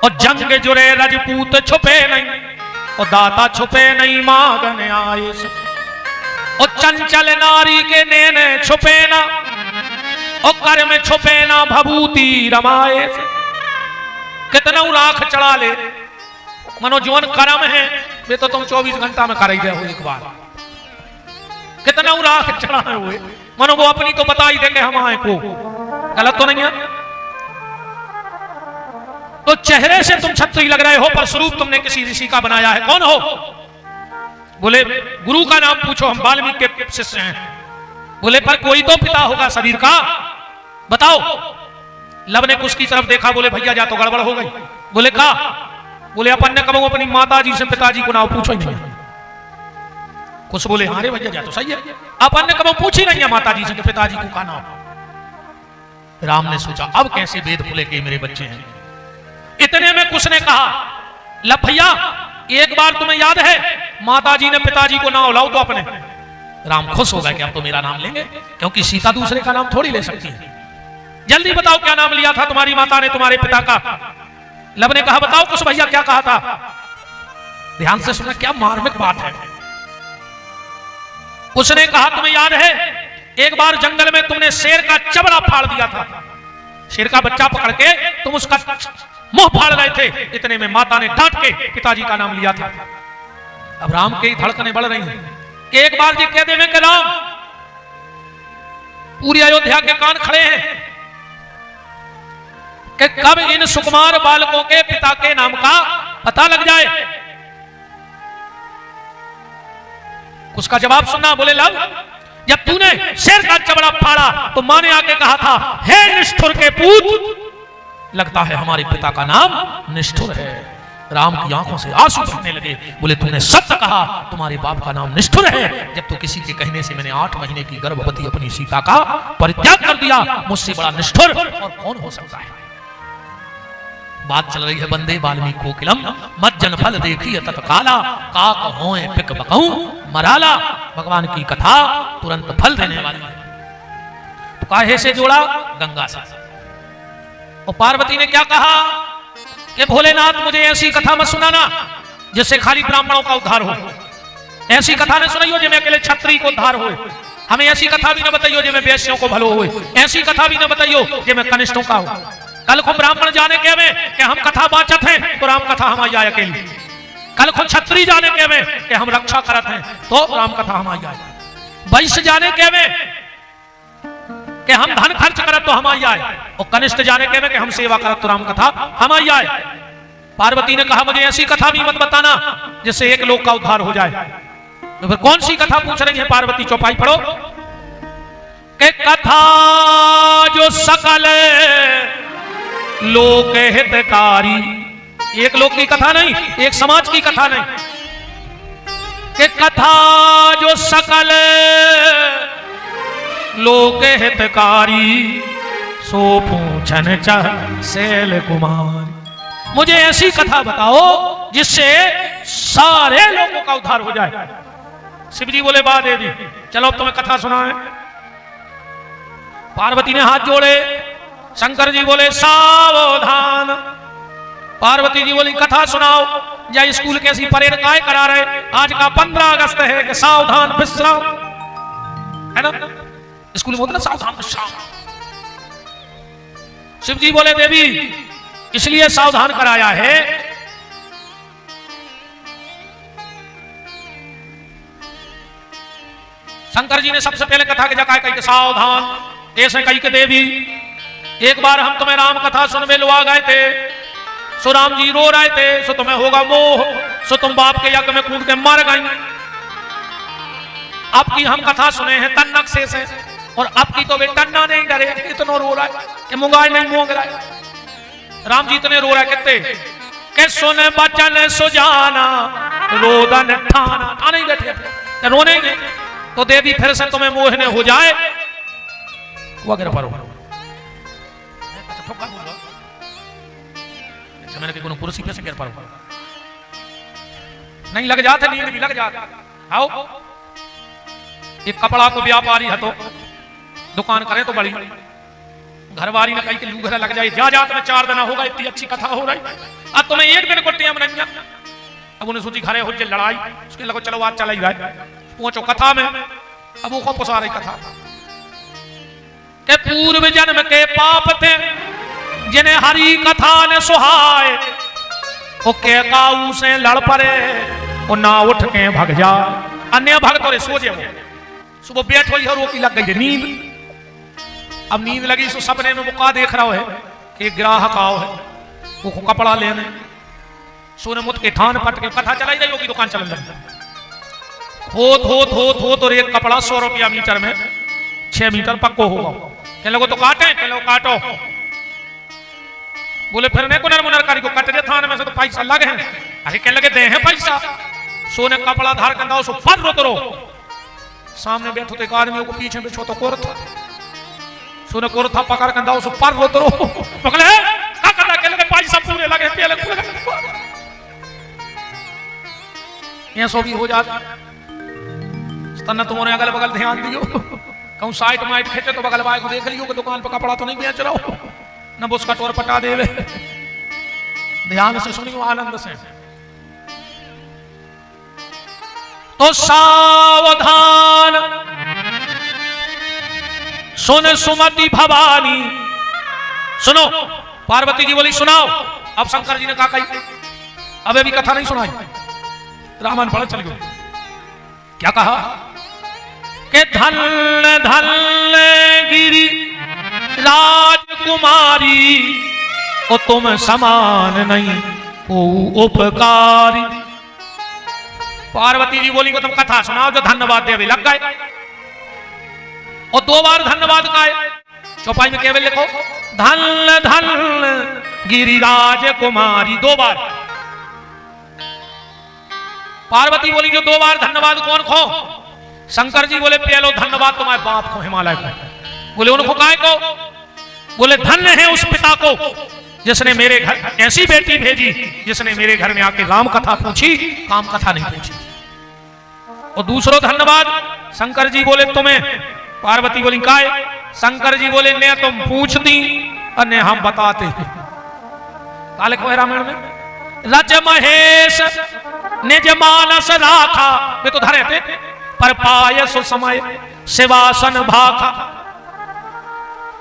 Speaker 1: और जंग जुरे रजपूत छुपे नहीं और दाता छुपे नहीं मागन आए से, और चंचल नारी के नैने छुपे ना और कर में छुपे ना भभूति रमाए से। कितना राख चढ़ा ले मनो जीवन कर्म है वे तो तुम 24 घंटा में कर ही रहे हो एक बार, कितना राख चढ़ाए हुए, मनो वो अपनी तो बता ही देंगे हम आए को, गलत तो नहीं है। तो चेहरे से तुम छत्री लग रहे हो पर स्वरूप तुमने किसी ऋषि का बनाया है, कौन हो? बोले गुरु का नाम पूछो, हम वाल्मीकि के शिष्य हैं। बोले पर कोई तो पिता होगा शरीर का, बताओ। लब ने कुछ की तरफ देखा, बोले भैया जा तो गड़बड़ हो गई। बोले का? बोले अपन ने कबू अपनी माता जी से पिताजी को नाम पूछो ही नहीं। कुछ बोले हाँ रे भैया जा तो सही है, अपन ने कबू पूछी नहीं है माता जी से कि पिताजी को का नाम। राम ने सोचा अब कैसे वेद खुले के मेरे बच्चे हैं। इतने में कुछ ने कहा, लब भैया एक बार तुम्हें याद है माता जी ने पिताजी को नाम लाओ तो अपने। राम खुश हो गए कि अब तो मेरा नाम लेंगे, क्योंकि सीता दूसरे का नाम थोड़ी ले सकती है। जल्दी बताओ क्या नाम लिया था तुम्हारी माता ने तुम्हारे पिता का? लब ने कहा बताओ कुछ भैया क्या कहा था। ध्यान से सुनना, क्या मार्मिक बात है। उसने कहा तुम्हें याद है एक बार जंगल में तुमने शेर का चबड़ा फाड़ दिया था, शेर का बच्चा पकड़ के तुम उसका मुंह फाड़ रहे थे, इतने में माता ने डांट के पिताजी का नाम लिया था। अब राम की धड़कनें बढ़ रही हैं कि एक बार जी कह देवे कि राम, पूरी अयोध्या के कान खड़े हैं कि कब इन सुकुमार बालकों के पिता के नाम का पता लग जाए। उसका जवाब सुनना। बोले लव, जब तूने शेर का चबड़ा फाड़ा तो मां ने आके कहा था हे निष्ठुर के पूत, लगता है हमारे पिता का नाम निष्ठुर है। राम की आंखों से आंसू बहने लगे। बोले तूने सत्य कहा, तुम्हारे बाप का नाम निष्ठुर है। जब तो किसी के कहने से मैंने 8 महीने की गर्भवती अपनी सीता का परित्याग कर दिया, मुझसे बड़ा निष्ठुर और कौन हो सकता है। बात चल रही है वंदे वाल्मीकि कोकिलम मज्जन फल देखी तत्काला, काक होए पिक बकऊं मराला। भगवान की कथा तुरंत फल देने वाली है। तो काहे से जोड़ा? गंगा से। और पार्वती ने क्या कहा कि भोलेनाथ मुझे ऐसी कथा मत सुनाना जिससे खाली ब्राह्मणों का उद्धार हो, ऐसी कथा न सुनाइयो जिसमें अकेले क्षत्रिय को उद्धार हो, हमें ऐसी कथा भी न बताइयो जिसमें वैश्यों को भलो हो, ऐसी कथा भी न बताइयो जिसमें कनिष्ठों का हो। कल को ब्राह्मण जाने के में कि हम कथा बाचत हैं तो राम कथा हमारी आए अकेली, कल को क्षत्रिय जाने के में कि हम रक्षा करत हैं तो राम कथा हमारी आए, वैश्य जाने के में कि हम धन खर्च करत तो हमारी आए, और कनिष्ठ जाने के में कि हम सेवा करत तो राम कथा हमारी आए। पार्वती ने कहा मुझे ऐसी कथा भी मत बताना जिससे एक लोक का उद्धार हो जाए। तो फिर कौन सी कथा पूछ रही है पार्वती? चौपाई पढ़ो कि कथा जो सकल लोक हितकारी, एक लोक की कथा नहीं, एक समाज की कथा नहीं, कि कथा जो सकल लोक हितकारी, सो पूछन चह शैल कुमार। मुझे ऐसी कथा बताओ जिससे सारे लोगों का उद्धार हो जाए। शिव जी बोले वाह देवी, चलो तुम्हें कथा सुनाएं। पार्वती ने हाथ जोड़े, शंकर जी बोले सावधान। पार्वती जी बोली कथा सुनाओ। या स्कूल कैसी परेड काय करा रहे, आज का 15 अगस्त है कि सावधान विश्राम, है ना? स्कूल में होता ना सावधान विश्राम। शिव जी बोले देवी इसलिए सावधान कराया है शंकर जी ने सबसे पहले कथा की जगह कही सावधान। ऐसे कही के देवी एक बार हम तुम्हें राम कथा सुनने लो आ गए थे, सो राम जी रो रहे थे, सो तुम्हें होगा मोह, सो तुम बाप के यज्ञ में कूद के मर गई। अब की हम कथा सुने हैं तन्नक से और अब की तो वे टन्ना नहीं डरे, इतना रो रहा है कि मुंगाई नहीं मूंग रहा है। राम जी इतने रो रहा है कितने के सुन बचन सुजाना रोदन ठाना, ठाने ही बैठे रोने ही। तो देवी फिर से तुम्हें मोहने हो जाए वगैरह पर अच्छा मैंने कहा कुर्सी पे से गिर पड़ो, नहीं लग जाते, नींद भी लग जाता। आओ एक कपड़ा को व्यापारी है तो दुकान करे तो बड़ी, घरवारी ने कही कि लू घर लग जाए, जा जात में 4 दिन होगा, इतनी अच्छी कथा हो रही, अब तुम्हें एक दिन कुटिया में नहीं। अब उन्हें सोची घरे हो जाए लड़ाई, उसके लगो चलो आज चला ही रहा पहुंचो कथा में। अब वो पुसा रही कथा के पूर्व जन्म के पाप थे जिन्हें हरी कथा ने सुहाए, ओ के काऊ से लड़ पड़े, ओ ना उठ के भग जा। अन्य भग तो सो जे वो सुबह बैठ हुई और वो की लग गई नींद। अब नींद लगी सो सपने में मुका देख रहा है कि ग्राहक आओ है वो कपड़ा लेने। सोने मुत के ठान पट के कथा चलाई रही होगी, दुकान चल रही हो तो एक कपड़ा 100 रुपया मीटर में 6 मीटर पक्को होगा। कह लगो तो काटे, कह लो काटो। बोले फिर ने कुनर मुनर कारी को कट दे थाने में से तो पैसा लगे हैं। अरे कह लगे दे हैं पैसा। सोने कपड़ा धार कंधा सो पर रोतरो। सामने बैठो तो एक आदमी को पीछे बिछो तो कोर था। सोने कोर था पकड़ कंधा सो पर रोतरो। पकड़े का करना, कह लगे पैसा पूरे लगे पहले पूरे। ये सो भी हो जाता। तना तुम्हारे अगल बगल ध्यान दियो, कहूं साइड माइट खेचे तो बगल वाले को देख लियो कि दुकान पे कपड़ा तो नहीं बेच रहा हो, न बुस कटोर पटा देवे। ध्यान से सुनियो, आनंद से। तो सावधान सुन सुमति भवानी। सुनो, पार्वती जी बोली सुनाओ। अब शंकर जी ने कहा कही अबे भी कथा नहीं सुनाई, रामायण पढ़ चल गयो। क्या कहा कि धन धन गिरी राजकुमारी, ओ तुम समान नहीं ओ उपकारी। पार्वती जी बोली को तुम कथा सुनाओ जो धन्यवाद देवे लग गए। और 2 बार धन्यवाद का है। चौपाई में केवल लिखो धन धन गिरिराज कुमारी 2 बार। पार्वती बोली जो 2 बार धन्यवाद कौन खो? शंकर जी बोले पहलो धन्यवाद तुम्हारे बाप को, हिमालय को। बोले उनको काय को? बोले धन्य है उस पिता को जिसने मेरे घर ऐसी बेटी भेजी जिसने मेरे घर में आके राम कथा पूछी, काम कथा नहीं पूछी। और दूसरो धन्यवाद शंकर जी बोले तुम्हें। पार्वती बोली काय? शंकर जी बोले ने तुम पूछती और ने हम बताते। काले को रामायण में रज महेश निज मानस राखा, वे तो धरे थे पर पाय सो समय शिवासन भाखा।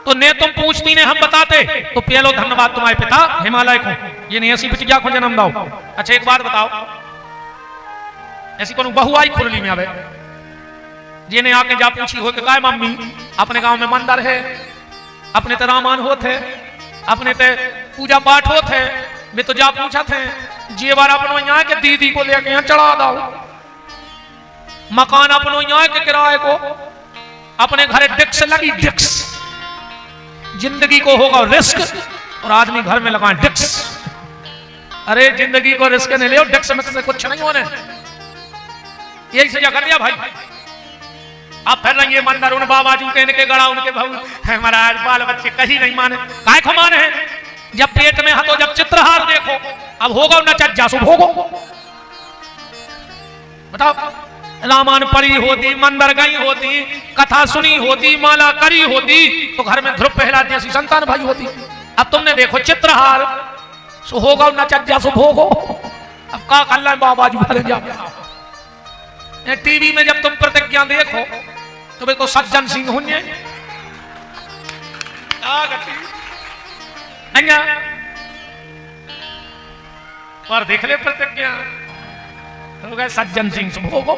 Speaker 1: तो ने तुम पूछती ने हम बताते, तो पहलो धन्यवाद तुम्हारे पिता हिमालय को, ये नहीं ऐसी बिटिया को जन्म दाओ। अच्छा एक बात बताओ, ऐसी कौन बहु आई खुरली में आवे जिन्हें आके जा पूछी हो कि काय मम्मी अपने गांव में मंदिर है, अपने तो रामायण होते, अपने ते पूजा पाठ होते, वे तो जा पूछा थे जी बार अपनो यहाँ के दीदी को लेके यहाँ चढ़ा दो, मकान अपनो यहाँ के किराए को, अपने घरे डिक्स लगी डिक्स, जिंदगी को होगा रिस्क और आदमी घर में लगाए डिक्स। अरे जिंदगी को रिस्क नहीं ले, डिक्स में से कुछ नहीं होने, यही सजा कर दिया भाई। अब फिर रंगे मंदिर उन बाबा जी के इनके गड़ा उनके भाऊ महाराज बाल बच्चे कहीं नहीं माने, काय को माने हैं? जब पेट में हतो जब चित्रहार देखो, अब होगा न चज्जा सो भोगो। बताओ रामायण पढ़ी होती, मंदिर गई होती, कथा सुनी होती, माला करी होती, तो घर में ध्रुव प्रहलाद जैसी संतान भाई होती। अब तुमने देखो चित्रहार सो होगा न चज्जा सो भोगो। अब का कल बाबा जी भले जा टीवी में जब तुम प्रतिज्ञा देखो तो वे तो सज्जन सिंह होंगे और देख ले प्रतिज्ञा हो गए सज्जन सिंह से भोगो।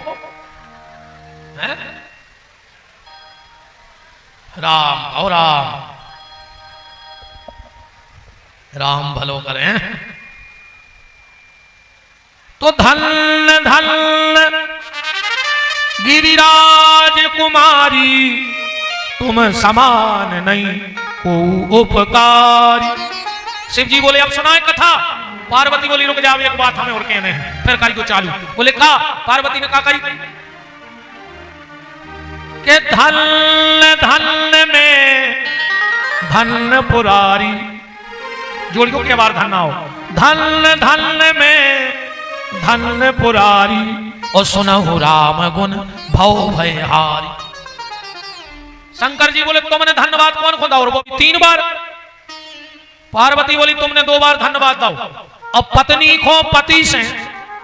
Speaker 1: राम और राम भलो करें। तो धन धन गिरिराज कुमारी, तुम समान नहीं को उपकारी। शिव जी बोले अब सुनाए कथा। पार्वती बोली रुक जाओ एक बात हमें और कहने हैं। फिर करी को चालू बोले का पार्वती ने कहा करी के धन धन में धन पुरारी, जोड़ियों के बार धन आओ, धन धन में धन पुरारी और सुनहु राम गुण भव भयहारी। शंकर जी बोले तुमने धन्यवाद कौन खुदा और वो 3 बार। पार्वती बोली तुमने 2 बार धन्यवाद दो। अब पत्नी को पति से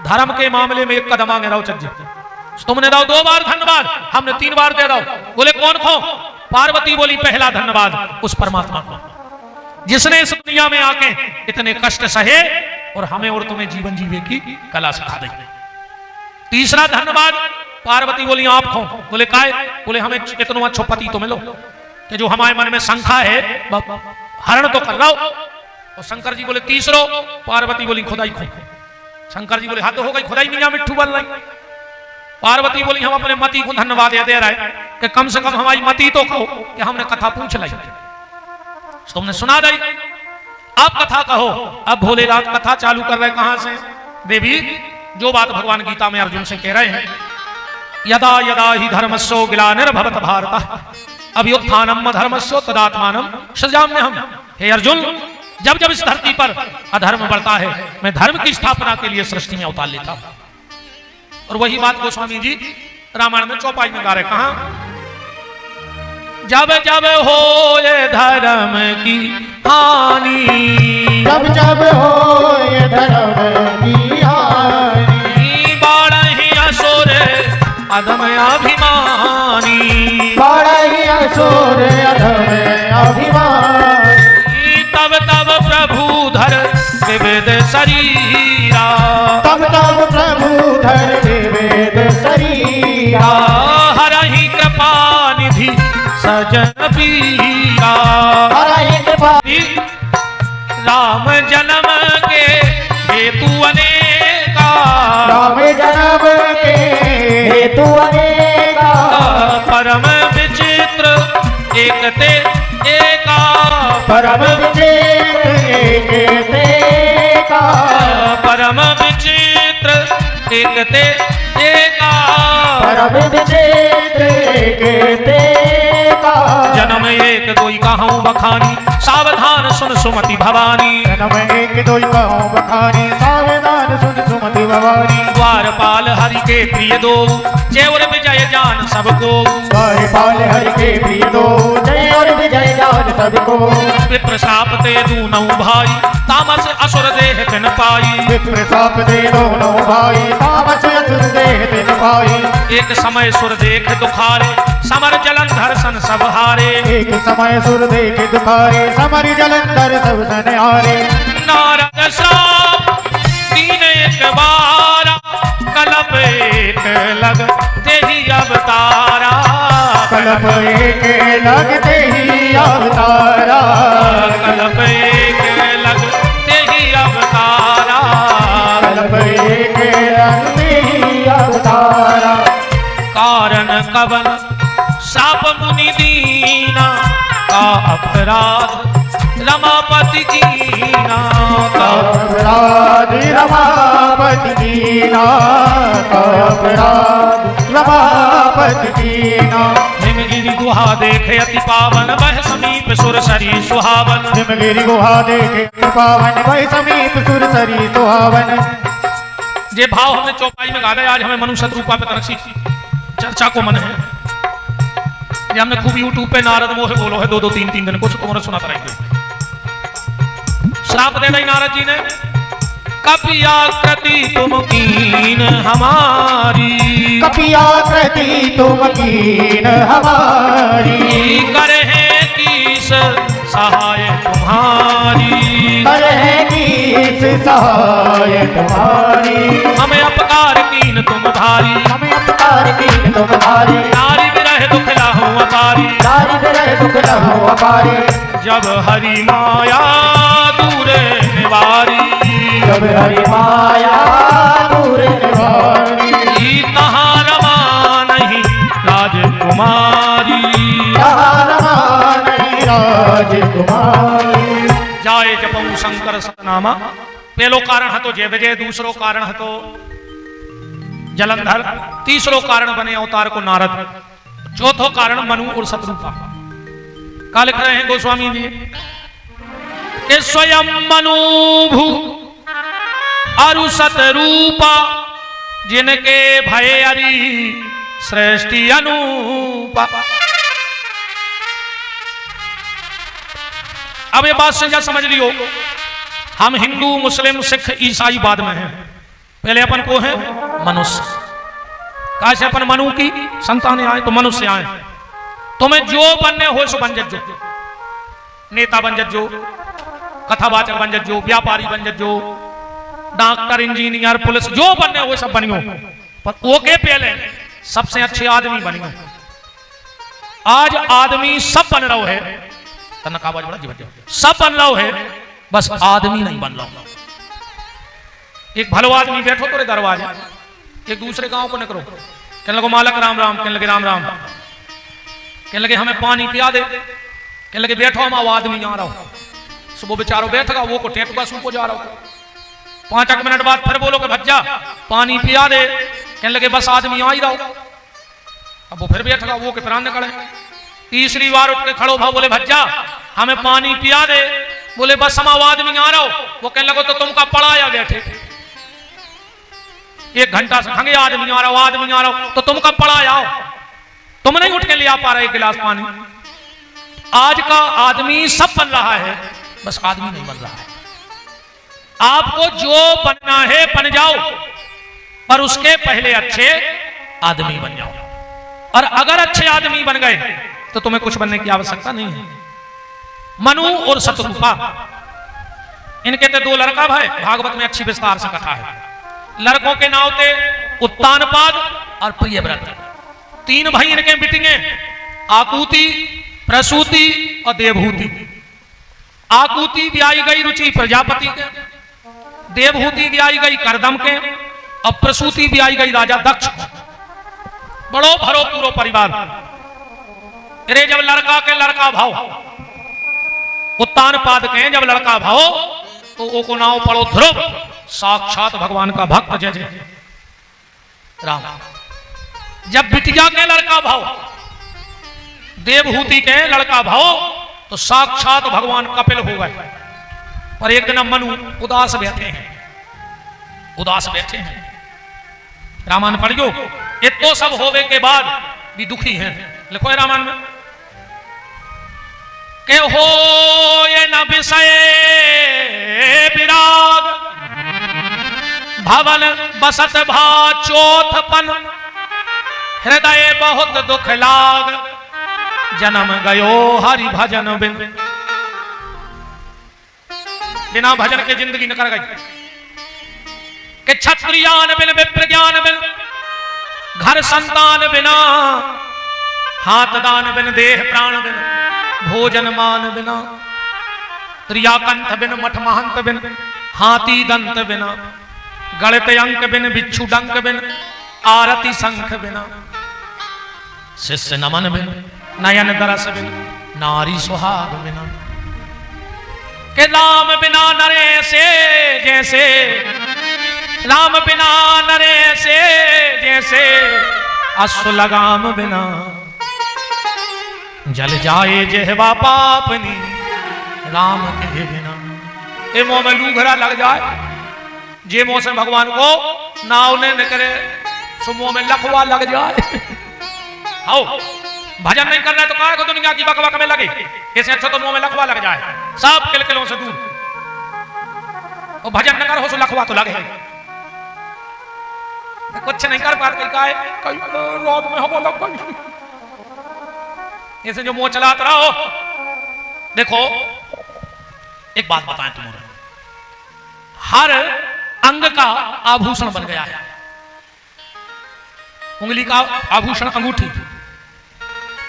Speaker 1: धर्म के मामले में 1 कदम आगे रहो चज्जे, तुमने दो 2 बार धन्यवाद, हमने 3 बार दे दो। बोले कौन को? पार्वती बोली पहला धन्यवाद उस परमात्मा को जिसने इस दुनिया में आके इतने कष्ट सहे और हमें और तुम्हें जीवन जीवे की कला सिखा दे। तीसरा धन्यवाद पार्वती बोली आप खो। बोले काय? बोले हमें इतना अच्छो पति तो मिलो कि जो हमारे मन में शंका है हरण तो कर रहा हो। और शंकर जी बोले तीसरो। पार्वती बोली खुदाई खो। शंकर जी बोले हाथ हो गई खुदाई नहीं मिट्ठू बन रही। पार्वती बोली हम अपने मती को धन्यवाद दे रहे हैं कि कम से कम हमारी मती तो कहो कि हमने कथा पूछ ली, तुमने सुना दी, आप कथा कहो। अब भोलेनाथ कथा चालू कर रहे कहां से? देवी जो बात भगवान गीता में अर्जुन से कह रहे हैं, यदा यदा ही धर्मस्यो ग्लानिर्भवत भारत अभ्युत्थानम धर्मस्यो तदात्मानं सृजाम्यहम्। हे अर्जुन, जब जब इस धरती पर अधर्म बढ़ता है मैं धर्म की स्थापना के लिए सृष्टि में अवतार लेता हूं। और वही बात गोस्वामी जी रामायण में चौपाई में गा रहे, कहा जब जब हो ये धर्म की हानि,
Speaker 2: जब जब हो ये धर्म की हानि,
Speaker 1: बाढ़हि असुर अधम अभिमानी,
Speaker 2: बाढ़हि असुर अधम अभिमानी,
Speaker 1: तब तब प्रभु धर विविध शरीरा,
Speaker 2: तब तब प्रभु धर विविध शरीरा,
Speaker 1: हरहि कृपा निधि सजन पीरा,
Speaker 2: हरहि कृपा
Speaker 1: राम जन्म के हेतु अनेका,
Speaker 2: राम जन्म के हेतु अनेका,
Speaker 1: परम विचित्र एकते एका,
Speaker 2: परम विचित्र एकते एका,
Speaker 1: परम विचित्र एकते एका,
Speaker 2: परम विचित्र एकते एका,
Speaker 1: जन्म एक दोई कहूँ बखानी सावधान सुन सुमति भवानी,
Speaker 2: जन्म एक दोई कहूँ बखानी सावधान सुन सुमति भवानी,
Speaker 1: द्वारपाल हरि के प्रिय दो जय और विजय जान सबको,
Speaker 2: द्वारपाल हरि के प्रिय दो जय और विजय जान सबको,
Speaker 1: विप्र शाप ते दूनौ भाई तामस असुर देह तिन पाई,
Speaker 2: विप्र शाप दे दोनों भाई तामस असुर देह तिन पाई,
Speaker 1: एक समय सुर देख दुखारे समर जलंधर सन सब हारे,
Speaker 2: एक समय सुर देख दुखारे समर जलंधर सब सन हारे,
Speaker 1: नारद श्राप दीन एक बारा कलप एक लग तेहि अवतारा,
Speaker 2: कलप एक लगते ही अवतारा,
Speaker 1: कलप एक लग तेहि अवतारा,
Speaker 2: कलप एक लगते ही अवतारा,
Speaker 1: कारण कवन साप मुनि दीना का अपराध रमापति कीना, का
Speaker 2: अपराध रमापति कीना, का अपराध रमापति कीना,
Speaker 1: हिमगिरि गुहा देखे अति पावन वह समीप सुर सरी सुहावन,
Speaker 2: हिमगिरि गुहा देखे पावन वह समीप सुर सरी सुहावन,
Speaker 1: जे भाव हमने चौपाई में गा रहे आज हमें मनुष्य रूपा पे तनक चर्चा को मन है। ये हमने खूब यूट्यूब पे नारद मोह बोलो है 2-2 3-3 दिन कुछ तुम्हारा सुनाता रहेंगे। श्राप दे दी नारद जी ने, कपियाकृति तुम कीन हमारी,
Speaker 2: कपियाकृति तुम कीन हमारी,
Speaker 1: करे कीस सहाय तुम्हारी,
Speaker 2: करे कीस सहाय तुम्हारी,
Speaker 1: हमें अपकार कीन तुम धारी,
Speaker 2: हमें अपकार कीन तुम धारी,
Speaker 1: नारी विरह दुख लाहू अपारी,
Speaker 2: नारी विरह दुख लाहू अपारी,
Speaker 1: जब हरि माया दूर निवारी,
Speaker 2: जब हरि माया दूर निवारी,
Speaker 1: तहाँ रमा नहीं राजकुमारी,
Speaker 2: तहाँ रमा नहीं राजकुमारी,
Speaker 1: जाए जपऊ शंकर सतनामा। पहलो कारण है तो जय विजय, दूसरो कारण है तो जलंधर, तीसरो कारण बने अवतार को नारद, चौथो कारण मनु और शत्रुपा। का लिख रहे हैं गोस्वामी जी कि स्वयं मनु भू अरु शतरूपा, जिनके भय अरि सृष्टि अनुपा। अब ये बात से समझ लियो, हम हिंदू मुस्लिम सिख ईसाई बाद में हैं, पहले अपन को है मनुष्य। कैसे अपन मनु की संतानें आए तो मनुष्य आए, तुम्हें जो बनने हो सो बन जजो, नेता बन जजो, कथावाचक बन जजो, व्यापारी बन जजो, डॉक्टर, इंजीनियर, पुलिस जो बनने वो सब बनियो, पर ओके पहले सबसे अच्छे आदमी बनियो। आज आदमी सब बन रहा है, बड़ा जीवन सब बन रहा है, बस आदमी नहीं बन रहा। एक भलो आदमी बैठो तोरे दरवाजे, एक दूसरे गांव को निकलो, कहने लगो मालक राम राम, कहने लगे राम राम, कहने लगे हमें पानी पिया दे, कहने लगे बैठो हम आदमी आ रहा हो। सुबह बेचारो बैठेगा, वो को टेटुगा सू को जा रहा हो। 5 मिनट बाद फिर बोलो कि भज्जा पानी पिया दे, कहने लगे बस आदमी आ ही रहा हो। अब वो फिर बैठेगा, वो के प्राण निकले। तीसरी बार उठ के खड़ो भाव, बोले भज्जा हमें पानी पिया दे, बोले बस हम आदमी आ रहा हो। वो कहने लगो तो तुमका पड़ाया बैठे, 1 घंटा से खंगे आदमी आ रहा हो, आदमी आ रहा हो, तो तुम कब पड़ाया हो, तुम नहीं उठ के ले आ पा रहे 1 गिलास पानी। आज का आदमी सब बन रहा है, बस आदमी नहीं बन रहा है। आपको जो बनना है बन जाओ, पर उसके पहले अच्छे आदमी बन जाओ। और अगर अच्छे आदमी बन गए तो तुम्हें कुछ बनने की आवश्यकता नहीं है। मनु और शतरूपा, इनके तो 2 लड़का भाई, भागवत में अच्छी विस्तार से कथा है। लड़कों के नाम थे उत्तानपाद और प्रियव्रत। 3 भाई इनके बिटिंगे, आकुति, प्रसूति और देवहूति। आकुति ब्याई गई रुचि प्रजापति के, देवहूति ब्याई गई करदम के, और प्रसूति ब्याई गई राजा दक्ष को। बड़ो भरो पूरो परिवार। अरे जब लड़का के लड़का भाव, उत्तानपाद के जब लड़का भाव, तो वो को नाव पड़ो ध्रुव, साक्षात भगवान का भक्त जय जय राम। जब बिटिया के लड़का भाव, देवहूति के लड़का भाव, तो साक्षात भगवान कपिल हो गए। पर एक दिन मनु उदास बैठे हैं, उदास बैठे हैं। रामायण पढ़ियो, ये तो सब होवे के बाद भी दुखी हैं। लिखो है रामायण में के हो ये न विषय विराग, भवन बसत भा चौथपन, हृदय बहुत दुख लाग, जन्म गयो हरि भजन बिन। बिना भजन के जिंदगी निकल गई। कि क्षत्रियान बिन विप्र ज्ञान बिन, घर संतान बिना, हाथ दान बिन, देह प्राण बिन, भोजन मान बिना, त्रियाकंठ बिन, मठ महंत बिन, हाथी दंत बिना, गणित अंक बिन, बिच्छू डंक बिन, आरती शंख बिना, शिष्य नमन बिन, नयन दरस बिन, नारी सुहाग बिना। के राम बिना नरे से जैसे, राम बिना नरे से जैसे, अश्व लगाम बिना, जल जाए जेहवा पापनी, राम के बिना। ए मोह में लूघरा लग जाए, जे मोह से भगवान को नाव ने निकले, सो मोह में लखवा लग जाए। आओ भजन नहीं करना है तो कहा को दुनिया की बकबक में लगे, इससे अच्छा तो मुंह में लखवा लग जाए, सब किलकिलों से दूर। और भजन न कर हो सो लखवा तो लगे, कुछ नहीं कर पाते, रात में हो लग गई, ऐसे जो मुंह चलाता रहो। देखो एक बात बताएं तुम्हारे, हर अंग का आभूषण बन गया है। उंगली का आभूषण अंगूठी,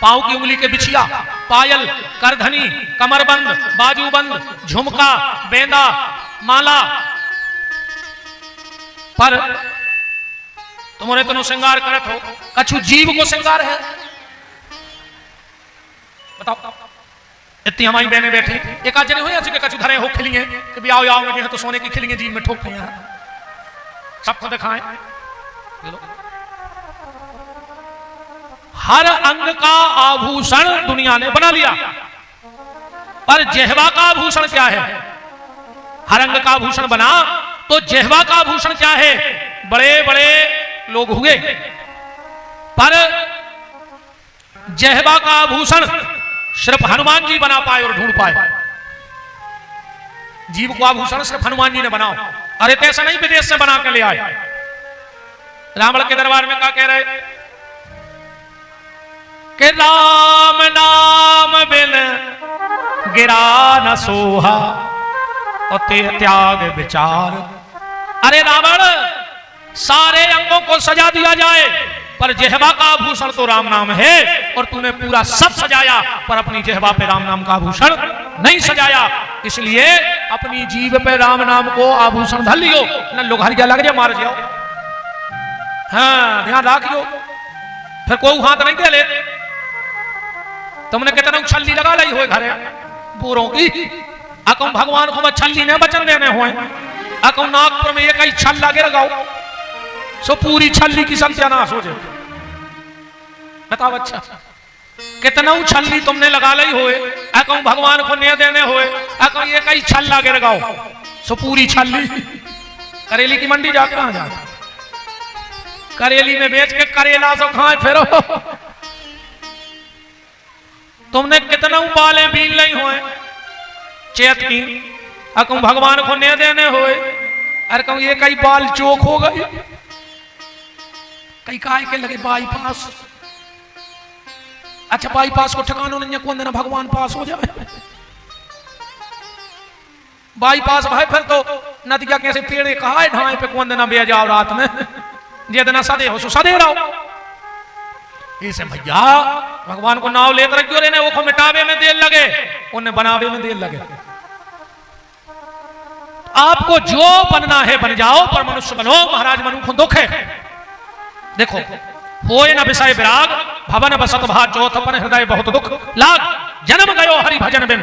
Speaker 1: पांव की उंगली के बिछिया, पायल, करधनी, कमरबंद, बाजूबंद, झुमका, बेंदा, माला। पर तुम्हारे तनो श्रृंगार करत हो, कछु जीव को श्रृंगार है? बताओ। इतनी हमारी बहनें बैठी, एक आज जने हुए ऐसे कछु धरे हो खिलिए कि भी आओ आओ में तो सोने की खिलिए जीव में ठोक हैं, सबको दिखाएं। हर अंग का आभूषण दुनिया ने बना लिया, पर जेहवा का आभूषण क्या है? हर अंग का आभूषण बना तो जेहवा का आभूषण क्या है? बड़े बड़े लोग हुए, पर जेहवा का आभूषण सिर्फ हनुमान जी बना पाए और ढूंढ पाए। जीव को आभूषण सिर्फ हनुमान जी ने बनाओ, अरे ऐसा नहीं विदेश से बना के ले आए। रावण के दरबार में क्या कह रहे कि राम नाम बिन गिरा न सोहा, और ते त्याग विचार अरे रावण, सारे अंगों को सजा दिया जाए पर जिह्वा का आभूषण तो राम नाम है, और तूने पूरा सब सजाया पर अपनी जिह्वा पे राम नाम का आभूषण नहीं सजाया। इसलिए अपनी जीभ पे राम नाम को आभूषण धर लियो, न लोग हरिया लग जाए मार जाओ। हाँ ध्यान रखियो, फिर कोई हाथ नहीं दे ले। तुमने कितना छल्ली लगा ली हो घरे बूरों की, अकम भगवान को छल्ली ने बचन देने हुए, अकम नागपुर में एक ही छल्ला गिर गाओ सो पूरी छल्ली की सत्यानाश हो जाए। बताओ अच्छा, कितना छल्ली तुमने लगा ली होए, अकम भगवान को नहीं देने होए, अकम एक ही छल्ला गिर गाओ सो पूरी छल्ली। करेली की मंडी जा कहां जा, करेली में बेच के करेला सो खाए फिरो। तुमने कितना बाले बीन नहीं हुए चेत की, अकम भगवान को नहीं देने हुए, अरे कहूं ये कई बाल चोक हो गई, कई काय के लगे बाईपास। अच्छा बाईपास को ठिकाना नहीं है, कौन देना भगवान पास हो जाए। बाईपास भाई फिर तो नदिया कैसे पेड़े कहा है ढाए पे कौन देना बे जाओ रात में, जे देना सदे हो सो सदे रहो। इसे भैया भगवान को नाव लेकर रखियो रे ने, वो को मिटावे में देर लगे, उन्हें बनावे में देर लगे। आपको जो बनना है बन जाओ पर मनुष्य बनो। महाराज मनु को दुख है, देखो होए न विषय विराग, भवन बसत भा चौथपन हृदय बहुत दुख लाग, जन्म गयो हरि भजन बिन।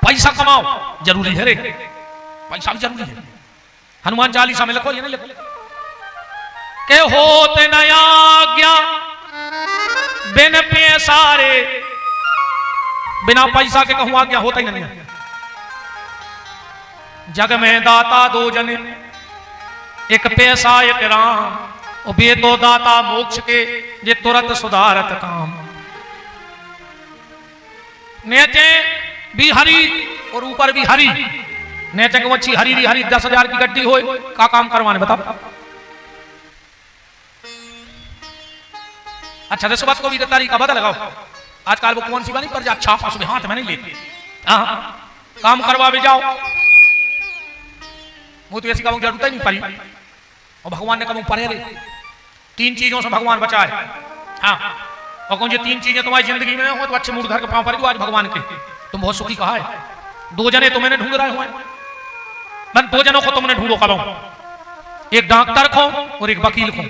Speaker 1: पैसा कमाओ जरूरी है रे, पैसा भी जरूरी है। हनुमान चालीसा में लिखो, ये नहीं लिखो के होते नया ज्ञा बिन पैसारे, बिना पैसा के कहूं आज्ञा होता ही नहीं है। जग में दाता दो जने, एक पैसा एक राम, और बे दो दाता मोक्ष के, जे तुरंत सुधारत काम। नेचे भी हरी और ऊपर भी हरी, नेचे को अच्छी हरी हरी 10,000 की गड्डी हो का काम करवाने बताओ। अच्छा रिश्वत को भी तरीका बदल लगाओ, आजकल वो कौन सी बनी पर जा छापा सुबह हाथ में नहीं लेते, काम करवा भी जाओ। वो तो ऐसी काम जरूरत ही नहीं पड़ी, और भगवान ने कहा पढ़े रे 3 चीजों से भगवान बचाए। हाँ और कौन जो 3 चीजें तुम्हारी जिंदगी में हो तो अच्छे मूड घर के पांव पर आज भगवान के तुम बहुत सुखी कहा है। 2 जने तो मैंने ढूंढ रहे हुए, मैं 2 जनों को तुमने ढूंढो कब, एक डॉक्टर को और एक वकील को,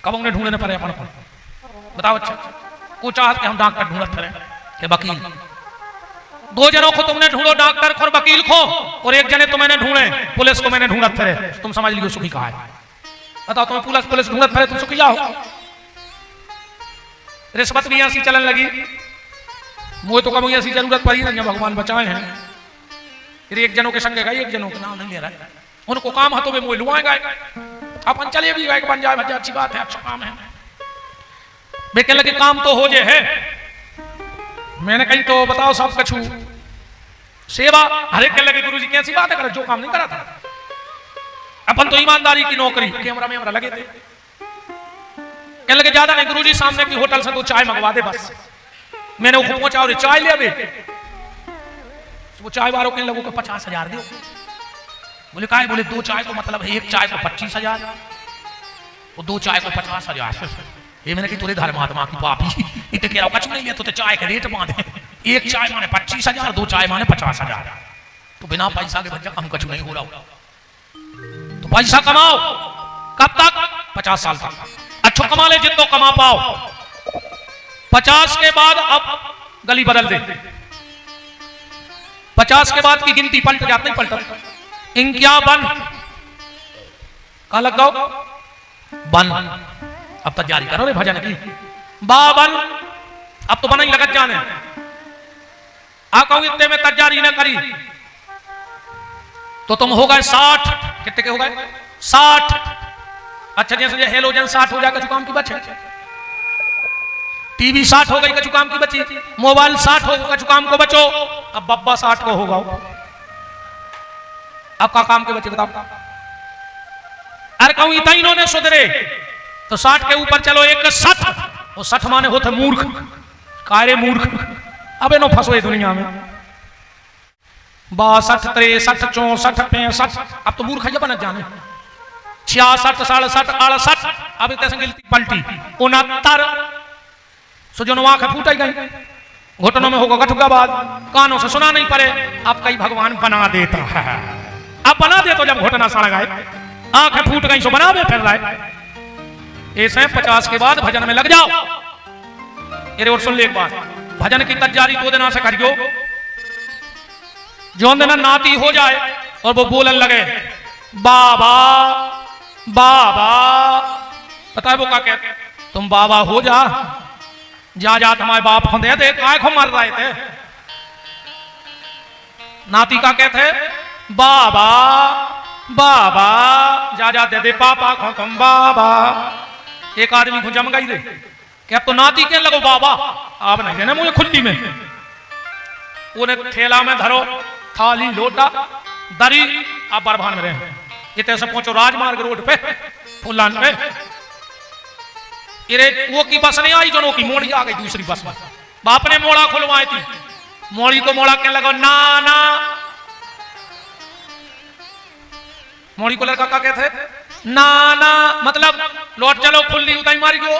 Speaker 1: कब उन्हें ढूंढने पड़े अपन को बताओ। अच्छा को चाहत के हम डॉक्टर ढूंढते रहे के वकील, 2 जनों को तुमने ढूंढो डॉक्टर को और वकील को, और एक जने तो मैंने ढूंढे पुलिस को मैंने ढूंढत रहे, तुम समझ लियो सुखी कहा है। बताओ तुम्हें पुलिस ढूंढत रहे तुम सुखी जाओ। रिश्वत भी ऐसी चलन लगी, मुझे तो कभी ऐसी जरूरत पड़ी ना, भगवान बचाए हैं। फिर एक जनों के संग गए, एक जनों के नाम नहीं ले रहा, उनको काम हाथों में मोह लुआएगा, अपन चले भी गए बन जाए, अच्छी बात है, अच्छा काम है। वे कहने लगे काम तो हो जे है, मैंने कही तो बताओ सब कछु सेवा। हरे कहने लगे गुरु जी कैसी बात है, कर जो काम नहीं करा था अपन तो ईमानदारी की नौकरी, कैमरा में लगे थे। कहने लगे ज्यादा नहीं गुरुजी, सामने की होटल से 2 चाय मंगवा दे बस। मैंने वो पहुंचा और चाय ले आवे, वो चाय वालों के लोगों को 50,000 दो। बोले काय, बोले 2 चाय को मतलब है 1 चाय को 25,000, वो 2 चाय को 50,000। ये मैंने कि तुरे धर्मात्मा की पापी, इतने कह रहा कछु नहीं लिया तो चाय के रेट बांधे, 1 चाय माने 25,000, 2 चाय माने 50,000। तो बिना पैसा के बच्चा हम कछु नहीं हो रहा। तो पैसा कमाओ कब तक, 50 साल तक। अच्छा कमा ले जितना कमा पाओ, 50 के बाद अब गली बदल दे। 50 के बाद की गिनती पलट जाती, नहीं पलट। इनक्यावन कहा लग जाओ, 52 अब तक जारी करो रे भजन की। 52 अब तो बना ही लगत जाने, कहूं इतने में तक जारी न करी तो तुम हो गए 60। कितने के हो गए 60। अच्छा जैसे हेलोजन 60 हो जाएगा, काम की बचे। टीवी 60 हो गई, कछु काम की बची। मोबाइल 60 हो गया, कछु काम को बचो। अब बब्बा 60 को होगा, अब का काम के बचे बताओ। अरे कहूं इतना इन्होंने सुधरे तो 60 के ऊपर चलो, एक 60, और 60 माने होते मूर्ख, कारे मूर्ख। अब इन्हों फंसो दुनिया में। 62, 63, 64, 65, अब तो मूर्ख जब न जाने, 66, 67, 68, अब कैसे गिनती पलटी, 69, सुजनो आंखें फूट गई, घुटनों में होगा गठुका बाद, कानों से सुना नहीं पड़े, अब कई भगवान बना देता है, अब बना दे तो जब घुटना सड़ गए, आंखें फूट गई सो बनावे फिर रहे। ऐसे 50 के बाद भजन में लग जाओ। ये और सुन ले एक बात, भजन की तैयारी 2 दिन से करियो, जो दिन नाती हो जाए और वो बोलन लगे बाबा बाबा, पता है वो क्या कहते, तुम बाबा हो जा, जा तुम्हारे बाप को दे दे, काय को मर रहे थे। नाती का कहते बाबा बाबा, जा दे दे पापा को तुम बाबा। एक आदमी को जम गई दे, क्या तो नाती के लगो बाबा, आप नहीं देना मुझे खुली में, उन्हें ठेला में धरो, थाली लोटा दरी, आप बरभान में रहे, इतने से पहुंचो राजमार्ग रोड पे फुलान पे, इरे वो की बस नहीं आई, जो की मोड़ी आ गई दूसरी बस में, बाप ने मोड़ा खुलवाई थी, मोड़ी को मोड़ा कहने लगा ना ना, मोड़ी को लड़का क्या कहते ना ना, मतलब लौट चलो, खुली उताई मारी गयो,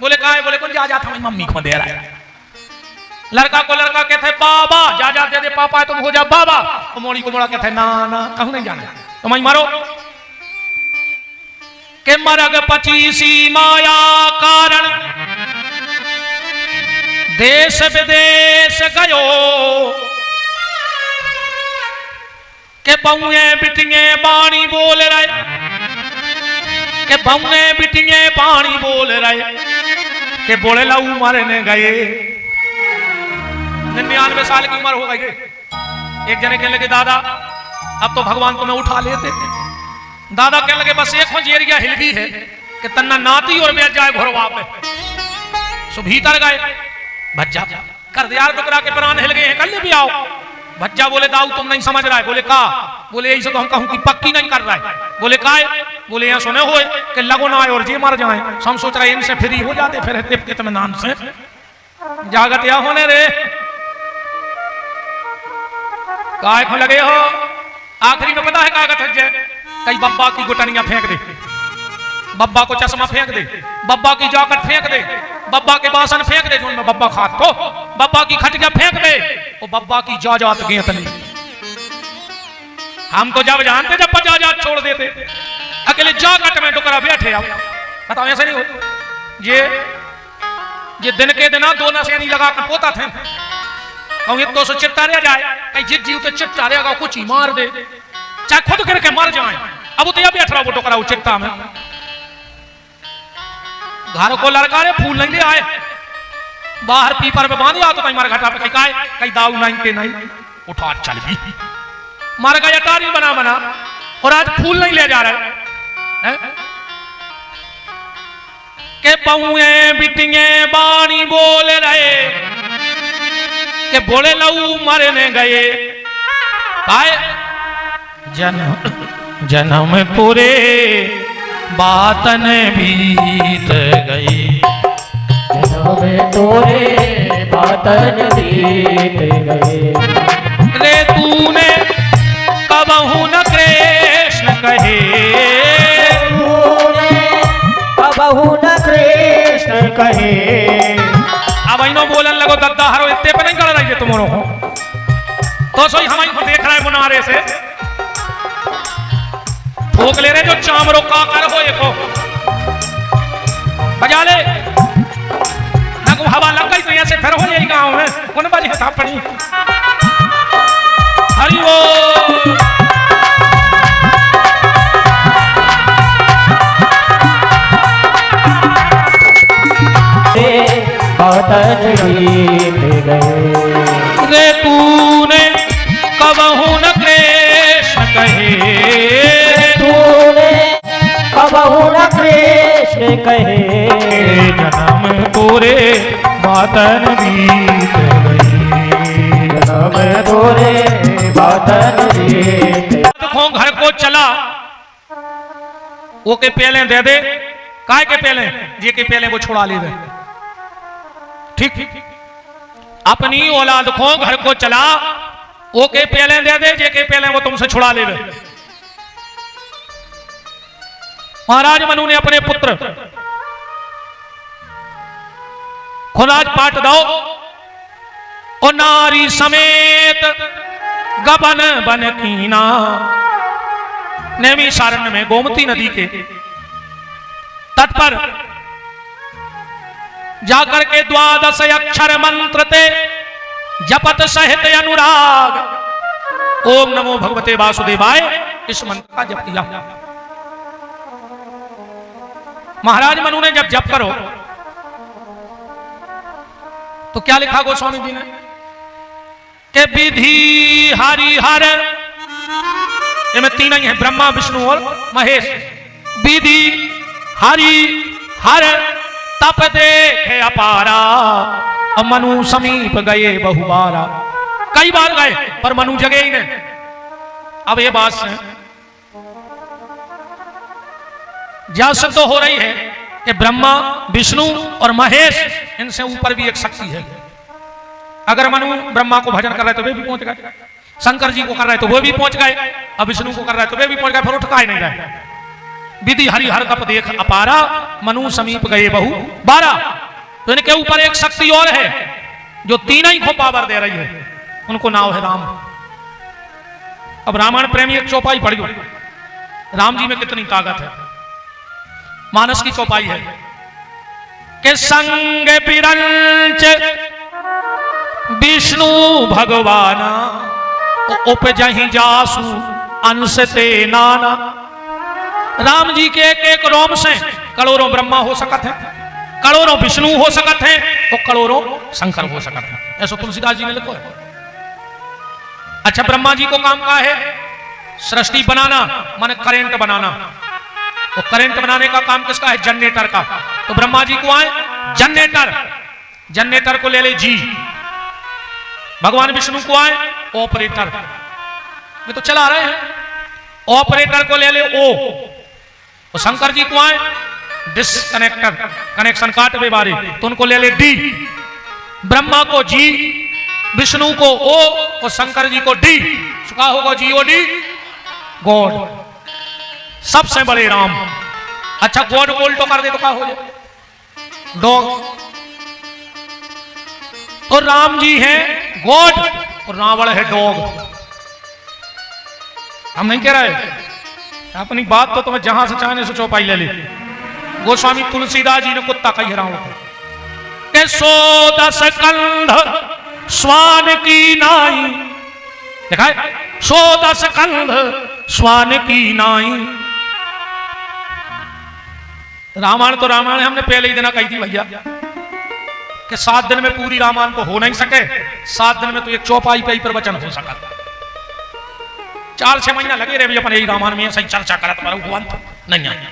Speaker 1: बोले का है, बोले कौन जा था मम्मी को दे रहा है। लड़का को लड़का कहते बाबा, जा दे दे पापा तुम हो जा बाबा, तो मोड़ी को मोड़ा कहते ना ना, कहूं नहीं जाना तुम ही मारो, के मरग 25 माया कारण देश विदेश गयो, के बहुए बिटिए बाणी बोल रहे, के बहुए बिटिए बाणी बोल रहे, के बोले लाऊ मारने गए, 99 साल की उम्र हो गई। एक जने कहने लगे दादा अब तो भगवान तुम्हें उठा लेते। दादा कहने लगे बस एक जेरिया हिल गई है कि तन्ना नाती और बैठ जाए घोरवा पे, सो भीतर गए, भज्जा कर दिया टुकड़ा के प्राण हिल गए हैं, कल भी आओ। भज्जा बोले दाऊ तुम नहीं समझ रहा है, बोले का, बोले यही से तो हम कहूं कि पक्की नहीं कर रहा है, बोले का है, बोले यहाँ सुने हुए कि लगो ना आए और जे मर जाए, हम सोच रहे इनसे फ्री हो जाते, फिर इत्मीनान से जागत या होने रे, काय को लगे हो। आखिरी में पता है कागज हज जाए, कई बब्बा की गुटनियां फेंक दे, बब्बा को चश्मा फेंक दे, बब्बा की जैकेट फेंक दे, बब्बा के बासन फेंक दे, जो उनमें बब्बा खात को, बब्बा की खटिया फेंक दे, वो बब्बा की जाजात गेंत नहीं। हम तो जब जानते जब जाजात छोड़ देते, अकेले जैकेट में टुकड़ा बैठे आओ, बताओ ऐसे नहीं हो। ये दिन के दिन 2 नशेनी लगा कर पोता थे, और ये 200 चिट्टा रह जाए, कहीं जित जीव तो चिट्टा रहेगा, कुछ ही मार दे, चाहे खुद गिर के मर जाए, अब तो यह बैठ रहा वो टुकड़ा चिट्टा में। घर को लड़का रे फूल नहीं ले आए, बाहर पीपर में बांध तो मार घटा पे कहीं दाऊ नहीं के नहीं उठा चल भी मार गया तारी बना बना, और आज फूल नहीं ले जा रहे है? के बहुए बिटिए बाणी बोल रहे, के बोले लऊ मरने गए, काय जन्म पूरे बातन बीत गई,
Speaker 2: जन्म पूरे बातन बीत गए,
Speaker 1: रे तूने कबहू न कृष्ण कहे,
Speaker 2: कबहू न कृष्ण कहे।
Speaker 1: अब इनो बोलन लगो दद्दा हरो इतने पे नहीं कर रही है तुम्हारों को, तो सोई हमारी को देख रहा है बुनारे से, ठोक ले रहे जो चामरो का कर हो, देखो बजा ले ना, को हवा लग गई तो ऐसे फिर हो यही गांव में कौन बाजी था पड़ी। हरि बोल।
Speaker 2: बातन बीत गए,
Speaker 1: रे तूने कबहू न कृष्ण कहे,
Speaker 2: तूने कबहू न कृष्ण कहे,
Speaker 1: जन्म पूरे बातन बीत गई,
Speaker 2: जन्म पूरे बातन बीत।
Speaker 1: देखो घर को चला, वो के पहले दे दे, काय के पहले जे के पहले वो छुड़ा ले दे, ठीक। अपनी औलाद को घर को चला, वो के पहले दे दे, जे के पहले वो तुमसे छुड़ा ले। महाराज मनु ने अपने पुत्र खुराज पाट दो और नारी समेत गबन बन कीना। नैमिषारण्य में गोमती नदी के तट पर जाकर के 12 अक्षर मंत्र ते जपत सहित अनुराग ओम नमो भगवते वासुदेवाय, इस मंत्र का जप किया। महाराज मनु ने जब जप करो तो क्या लिखा गोस्वामी जी ने कि विधि हरिहर, इनमें तीन ही है, ब्रह्मा विष्णु और महेश। विधि हरि हर तप देखे अपारा, और मनु समीप गए बहुबारा। कई बार गए पर मनु जगे ही नहीं। अब ये बात से ज्यादा तो हो रही है कि ब्रह्मा विष्णु और महेश, इनसे ऊपर भी एक शक्ति है। अगर मनु ब्रह्मा को भजन कर रहे तो वे भी पहुंच गए, शंकर जी को कर रहे तो वो भी पहुंच गए, अब विष्णु को कर रहे तो वे भी पहुंच गए, फिर उठका ही नहीं रहे। विधि हरि हर तप देख अपारा, मनु समीप गए बहु बारा। तो इनके ऊपर एक शक्ति और है जो तीनों ही को पावर दे रही है, उनको नाम है राम। अब रामायण प्रेमी एक चौपाई पढ़ियो, राम जी में कितनी ताकत है। मानस की चौपाई है कि संग पिरंच विष्णु भगवान उपजहि जासु अंश ते नाना। राम जी के एक एक रोम से करोड़ों ब्रह्मा हो सकत है, करोड़ों विष्णु हो सकत है और करोड़ों शंकर हो सकत है। ऐसा तुलसीदास जी ने लिखा है। अच्छा, ब्रह्मा जी को काम का है सृष्टि बनाना, माने करंट बनाना। तो करंट बनाने का काम किसका है? जनरेटर का। तो ब्रह्मा जी को आए जनरेटर, जनरेटर को ले ले जी। भगवान विष्णु को आए ऑपरेटर, वे तो चला रहे हैं, ऑपरेटर को ले ले ओ। तो शंकर जी को आए डिस्कनेक्टर, कनेक्शन काटवे वाले, तो उनको ले ले डी। ब्रह्मा को जी, विष्णु को ओ और शंकर जी को डी। क्या होगा? जी ओ डी, गॉड। सबसे बड़े राम। अच्छा, गॉड को उल्टो कर दे तो क्या हो जाए? डॉग। तो राम जी हैं गॉड और रावण है डॉग। हम नहीं कह रहे, अपनी बात तो तुम्हें जहां से चाहने से चौपाई ले ली। गोस्वामी तुलसीदास जी ने कुत्ता कही रावण के 110 कंध स्वान की नाई। देखा है? 110 कंध स्वान की नाई। रामायण तो रामायण हमने पहले ही दिन कही थी भैया कि 7 दिन में पूरी रामायण तो हो नहीं सके, 7 दिन में तो एक चौपाई पे ही प्रवचन हो सका। 4-6 महीना लगे रहे भी अपन यही रामायण में सही चर्चा करत पर नहीं आया।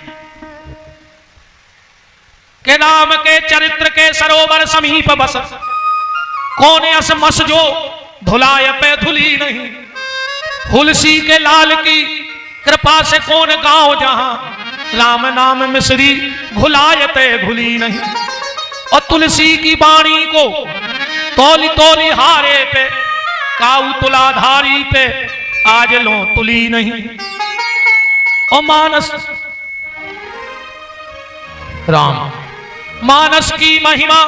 Speaker 1: के राम के चरित्र के सरोवर समीप बस, कौन अस मस जो धुलाय पे धुली नहीं। हुलसी के लाल की कृपा से कौन गांव जहां, राम नाम मिश्री घुलायते घुली नहीं। और तुलसी की बाणी को तोली तोली हारे पे, काऊ तुलाधारी पे आज लो तुली नहीं। और मानस राम, मानस की महिमा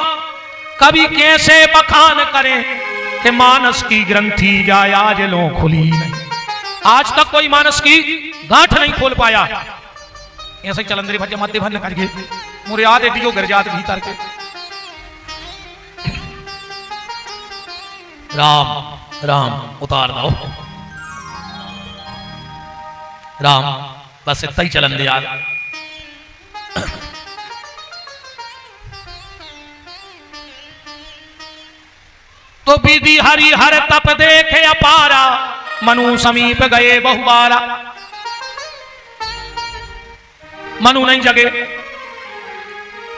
Speaker 1: कभी कैसे बखान करें कि मानस की ग्रंथि जाए आज लो खुली नहीं। आज तक कोई मानस की गांठ नहीं खोल पाया। ऐसे चलंदरी भज मध्य भन करके मुझे याद है डियो घर जात भीतर के। राम राम उतार दो राम, बस इतना ही चलन दे यार। तो विधि हरि हर तप देखे अपारा, मनु समीप गए बहुबारा। मनु नहीं जगे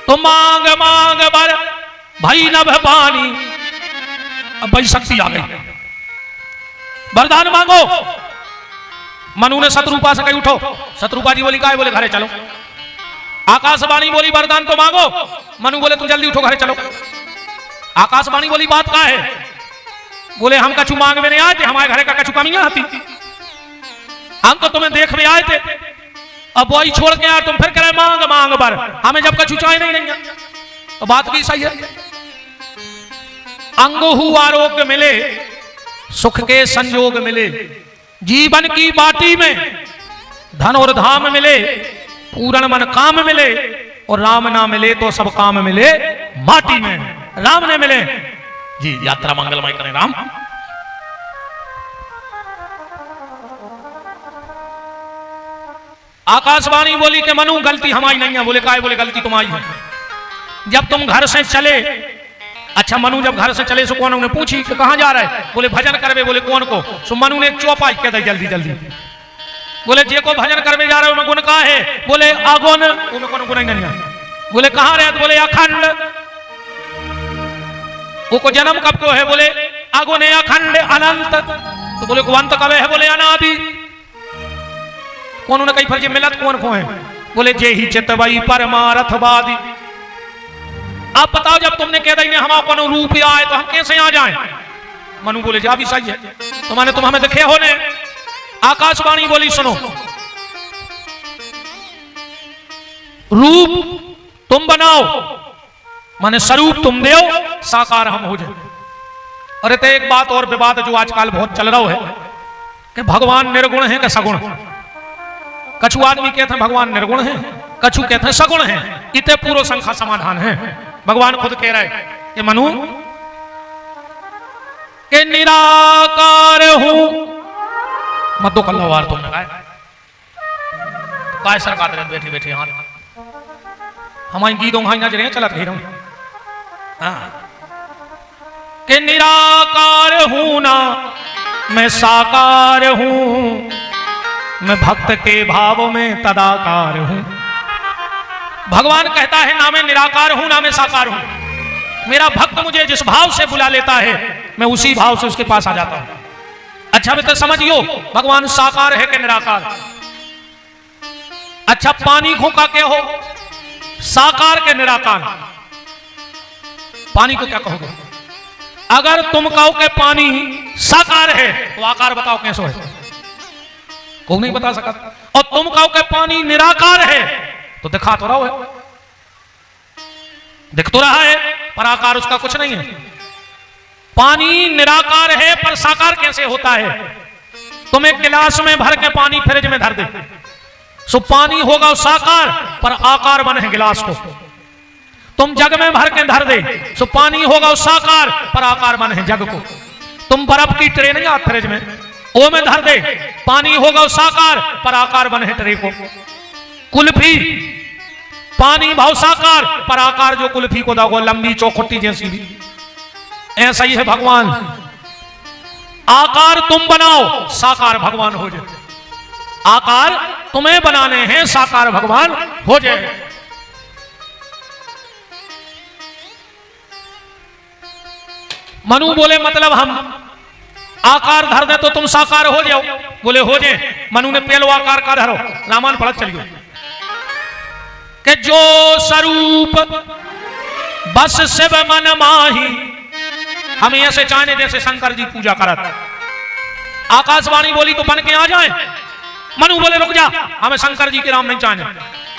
Speaker 1: तो मांग मांग बर भई नभ पानी। अब भाई शक्ति आ गई, वरदान मांगो। मनु ने शत्रुपा से कही उठो। शत्रुपा जी बोली का है? बोले घरे चलो। आकाशवाणी बोली वरदान तो मांगो। मनु बोले तुम जल्दी उठो घरे चलो। आकाशवाणी बोली बात का है? बोले हम कछु मांग में नहीं आए थे, हमारे घर का कछु कमियां आती, हम तो तुम्हें देख भी आए थे, अब वही छोड़ के यार तुम फिर करे मांग मांग बर, हमें जब कछु चाहे नहीं है। तो बात भी सही है। अंगहु आरोग्य मिले, सुख के संयोग मिले, जीवन की बाटी में धन और धाम मिले, पूर्ण मन काम मिले, और राम ना मिले तो सब काम मिले माटी में। राम ने मिले जी, यात्रा मंगलमय करें राम। आकाशवाणी बोली कि मनु गलती हमारी नहीं है। बोले काहे? बोले गलती तुम्हारी है। जब तुम घर से चले, अच्छा मनु जब घर से चले सो कौन ने पूछी कि कहां जा रहे है? बोले भजन करवे। बोले कौन को? सो मनु ने एक चौपाई कह दी जल्दी जल्दी। बोले जे को भजन करवे जा रहे हो गुण का है? बोले आगोन। कौन गुण नहीं है? बोले कहां रहे? बोले अखंड। वो को जन्म कब को है? बोले आगोन अखंड अनंत। तो बोले को अंत कब है? बोले अनादि। कौन कई फर्ज मिलत कौन को है? बोले जे ही चितवई परमारथवादी। आप बताओ जब तुमने कह दी हम अपन रूप आए तो हम कैसे आ जाएं? मनु बोले जा भी सही है, तुम्हारे तुम हमें देखे होने। आकाशवाणी बोली सुनो, रूप तुम बनाओ माने स्वरूप तुम दो, साकार हम हो जाए। अरे तो एक बात और विवाद जो आजकल बहुत चल रहा है कि भगवान निर्गुण है कि सगुण। कछु आदमी कहते हैं भगवान निर्गुण है, कछु कहते हैं सगुण है। इतने पूर्व संख्या समाधान है। भगवान खुद कह रहे हैं कि मनु के निराकार हूं मत दो कल्ला वार तुमने काय सरकार बैठे बैठे हाथ हमारी गीतों हाई नजरें चलत घेरों के निराकार हूं ना मैं साकार हूं, मैं भक्त के भाव में तदाकार हूं। भगवान कहता है ना मैं निराकार हूं ना मैं साकार हूं। मेरा भक्त मुझे जिस भाव से बुला लेता है मैं उसी भाव से उसके पास आ जाता हूं। अच्छा बेटा समझियो भगवान साकार है कि निराकार? अच्छा पानी को का क्या हो? साकार के निराकार? पानी को क्या कहोगे? अगर तुम कहो कि पानी साकार है तो आकार बताओ कैसे है? कोई नहीं बता सका। और तुम कहो कि पानी निराकार है तो दिखा तो रहा है, दिख तो रहा है पर आकार उसका कुछ नहीं है। पानी निराकार है पर साकार कैसे होता है? तुम एक गिलास में भर के पानी फ्रिज में धर दे सो पानी होगा साकार पर आकार बने है गिलास को। तुम जग में भर के धर दे सो पानी होगा साकार पर आकार बने है जग को। तुम बर्फ की ट्रे नहीं आती फ्रिज में, ओ में धर दे पानी होगा साकार पर आकार बने है ट्रे को। कुल्फी पानी भाव साकार पर आकार जो कुल्फी को दागो लंबी चौखुट्टी जैसी भी। ऐसा ही है भगवान, आकार तुम बनाओ साकार भगवान हो जाए। आकार तुम्हें बनाने हैं साकार भगवान हो जाए। मनु बोले मतलब हम आकार धर दे तो तुम साकार हो जाओ? बोले हो जाए। मनु ने पहलो आकार का धरो, रामायण पढ़त चलियो कि जो स्वरूप बस शिव मन माही। हम ऐसे चाहने जैसे शंकर जी पूजा करत। आकाशवाणी बोली तो बन के आ जाए। मनु बोले रुक जा, हमें शंकर जी के राम नहीं चाहने।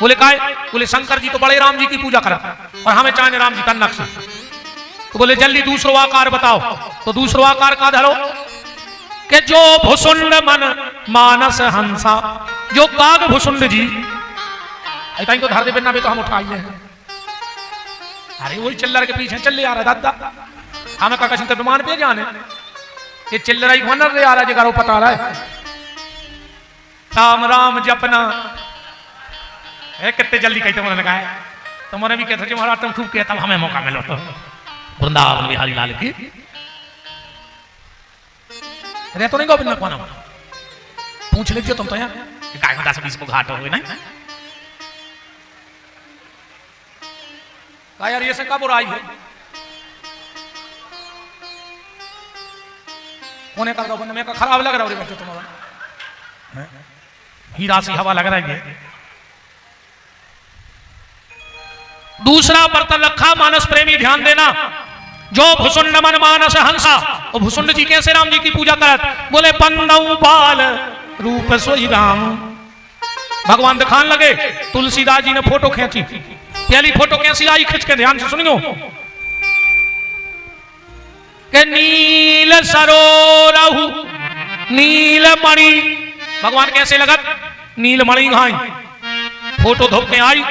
Speaker 1: बोले काहे? बोले शंकर जी तो बड़े राम जी की पूजा करत और हमें चाहने राम जी तन्नक से। तो बोले जल्दी दूसरो आकार बताओ। तो दूसरो आकार का धरो कि जो भुसुंड मन मानस हंसा। जो काग भुसुंड जी ऐसा ही तो धर दे बिना भी तो हम उठाई हैं। अरे वही चिल्लर के पीछे चल आ रहा दादा, हमें का कहीं विमान पे जाने ये चिल्लर ही वनर रे आ रहा जगह पता रहा है। राम राम जपना है कितने जल्दी कहते उन्होंने कहा है। तुम्हारे भी कहते महाराज तुम खूब कहता हमें मौका मिलो तो वृंदावन बिहारी लाल की रे तो नहीं गोविंद में कौन पूछ लीजिए तुम तो यार गाय 10-20 को घाट हो गए नहीं यार ये से कब बुराई है? कोने का बंद में का खराब लग रहा है बच्चे तुम्हारा हीरा सी हवा लग रही है। दूसरा बर्तन रखा मानस प्रेमी ध्यान देना जो भुसुंड मन मानस हंसा, और भुसुंड जी कैसे राम जी की पूजा करत, बोले बंदऊ बाल रूप सोई राम। भगवान दिखाने लगे, तुलसीदास जी ने फोटो खींची। पहली फोटो कैसी आई, खींच के ध्यान से सुनियो, के नील सरोरहु नील मणि। भगवान कैसे लगत, नील मणि घाई। फोटो धोप के आई।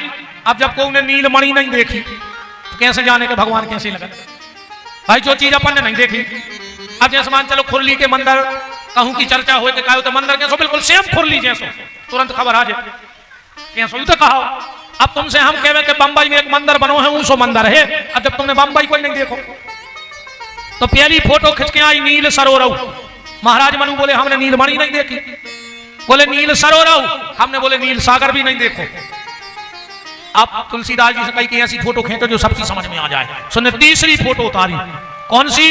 Speaker 1: अब जब को उन्हें नील मणि नहीं देखी तो कैसे जाने के भगवान कैसे लगत। भाई जो चीज अपन ने नहीं देखी, अब जैसे मान चलो खुरली के मंदिर कहूं की चर्चा हो के कहो तो मंदिर कैसो बिल्कुल सेम खुरली जैसो, तुरंत खबर आ जाए कैसो तो कहा। अब तुमसे हम कहे कि बंबई में एक मंदिर बनो है, ऊसो मंदिर है। अब जब तुमने बंबई कोई नहीं देखो तो पहली फोटो खिंच के आई नील सरोवर। महाराज मनु बोले हमने नीलमणि नहीं देखी, बोले नील सरोवर, हमने बोले नील सागर भी नहीं देखो। अब तुलसीदास जी से कही कि ऐसी फोटो खींचो जो सबकी समझ में आ जाए। सुनने तीसरी फोटो उतारी, कौन सी,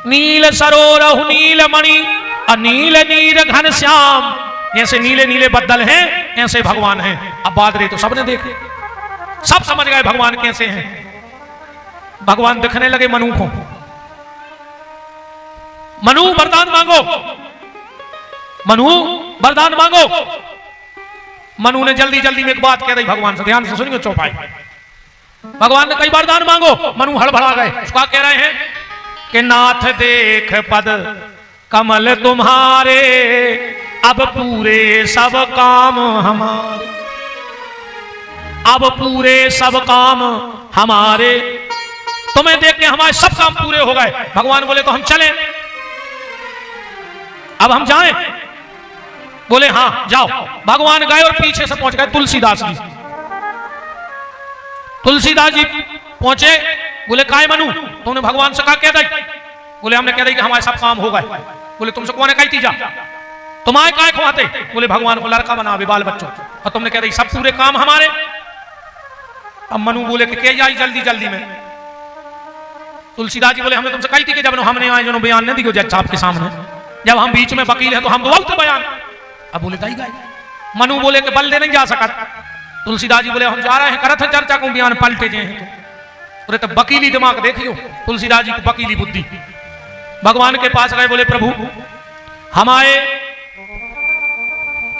Speaker 1: नील सरोवर नील मणि अनील नीर घन श्याम। जैसे नीले नीले बदल हैं ऐसे भगवान हैं। अब बादरे तो सबने देखे, सब समझ गए भगवान कैसे हैं। भगवान दिखने लगे मनु को, मनु वरदान मांगो, मनु वरदान मांगो। मनु ने जल्दी जल्दी में एक बात कह दी भगवान से, ध्यान से सुनिए चौपाई। भगवान ने कई वरदान मांगो, मनु हड़बड़ा गए। उसका कह रहे हैं कि नाथ देख पद कमल तुम्हारे, अब पूरे सब काम हमारे, अब पूरे सब काम हमारे। तुम्हें देख के हमारे सब काम पूरे हो गए। भगवान बोले तो हम चलें, अब हम जाएं? बोले हाँ जाओ। भगवान गए और पीछे से पहुंच गए तुलसीदास जी। तुलसीदास जी पहुंचे, बोले काय मनु तुमने भगवान से कहा कह दी? बोले हमने कह दी कि हमारे सब काम हो गए। बोले तुमसे कौन कही थी जा, तुम्हारे काय खुआते? बोले भगवान को लड़का बना बाल बच्चों, और तुमने कह दी सब पूरे काम हमारे। अब मनु बोले कि क्या आई जल्दी जल्दी में। तुलसीदास जी बोले हमने तुमसे कही थी कि जब हमने आए जो बयान नहीं दी जज आपके सामने, जब हम बीच में वकील हैं तो हम बोलते बयान। अब बोले दई गए। मनु बोले कि बल्ले नहीं जा सका। तुलसीदास जी बोले हम जा रहे हैं, करत चर्चा को बयान पलटे जे हैं तो। तो वकीली दिमाग देखियो, तुलसीदास जी को वकीली बुद्धि। भगवान के पास गए, बोले प्रभु हमारे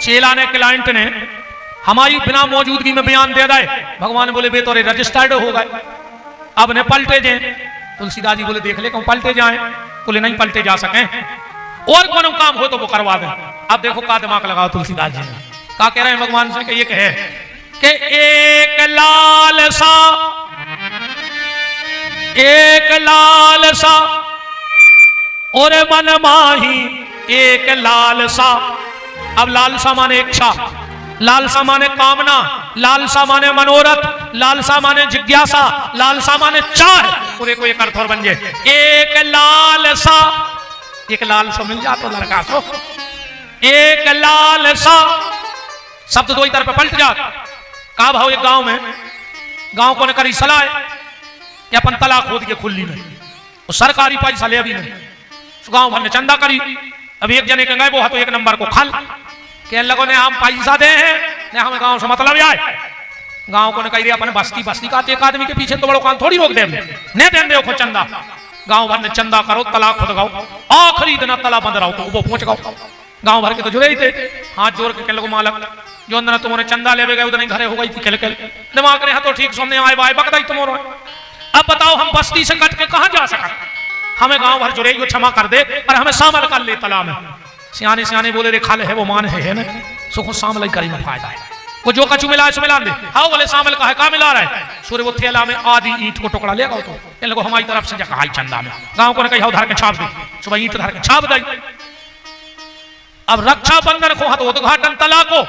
Speaker 1: चेला ने क्लाइंट ने हमारी बिना मौजूदगी में बयान दे दिए। भगवान बोले बे तोरे रजिस्टर्ड हो गए, अब ने पलटे जे। तुलसीदास जी बोले देख ले कौन पलटे जाए। बोले नहीं पलटे जा सके, और कोनो काम हो तो वो करवा दें। अब देखो का दिमाग लगाओ तुलसीदास जी ने। का कह रहे हैं भगवान से कि ये कहे कि एक लाल सा और मन माही एक लालसा। अब लालसा माने इच्छा, लालसा माने कामना, लालसा माने मनोरथ, लालसा माने जिज्ञासा, लालसा माने चाह। पूरे को एक अर्थ और बन जाए, एक लालसा। एक लालसा मिल जा तो लड़का सो, एक लालसा शब्द दो ही तरफ पलट जा। का भाव एक गांव में, गांव को ने करी सलाह कि अपन तलाक खोद के खुली नहीं, तो सरकारी पैसा ले अभी नहीं। गांव भर ने चंदा करी। अब एक जने के गए वो तो एक नंबर को खाल के लोगों ने हम पैसा दे हैं ने हमें गांव से मतलब आए। गांव को ने कही अपन बस्ती बस्ती का एक आदमी के पीछे तो बड़ो काम थोड़ी रोक दे ने दे दे चंदा। गांव भर ने चंदा करो, तलाक खुद गाओ, आखिरी दिन तला बंद रहो तो वो पहुंच गाओ। गांव भर के तो जुड़े ही थे, हाथ जोड़ के लोग मालक जो अंदर तुम्हारे चंदा ले गए उधर नहीं घरे हो गई थी खेल खेल दिमाग ने तो ठीक सुनने आए बाय बकदाई तुम्हारा। अब बताओ हम बस्ती से कट के कहां जा सका? हमें गांव भर जुड़े जो क्षमा कर दे और हमें शामिल कर ले तला में। सियाने सियाने बोले रे खाले है वो मान है ना, सुख शामिल करी में फायदा है। वो जो कचू मिला है मिला दे। हाँ बोले शामिल का है, का मिला रहा है? सूर्य वो थैला में आधी ईंट को टुकड़ा लेगा तो इन लोगों हमारी तरफ से जगह चंदा में। गांव को ने कही धर के छाप दी, सुबह ईंट धर के छाप दी। अब रक्षा बंधन को हाथ उद्घाटन तला को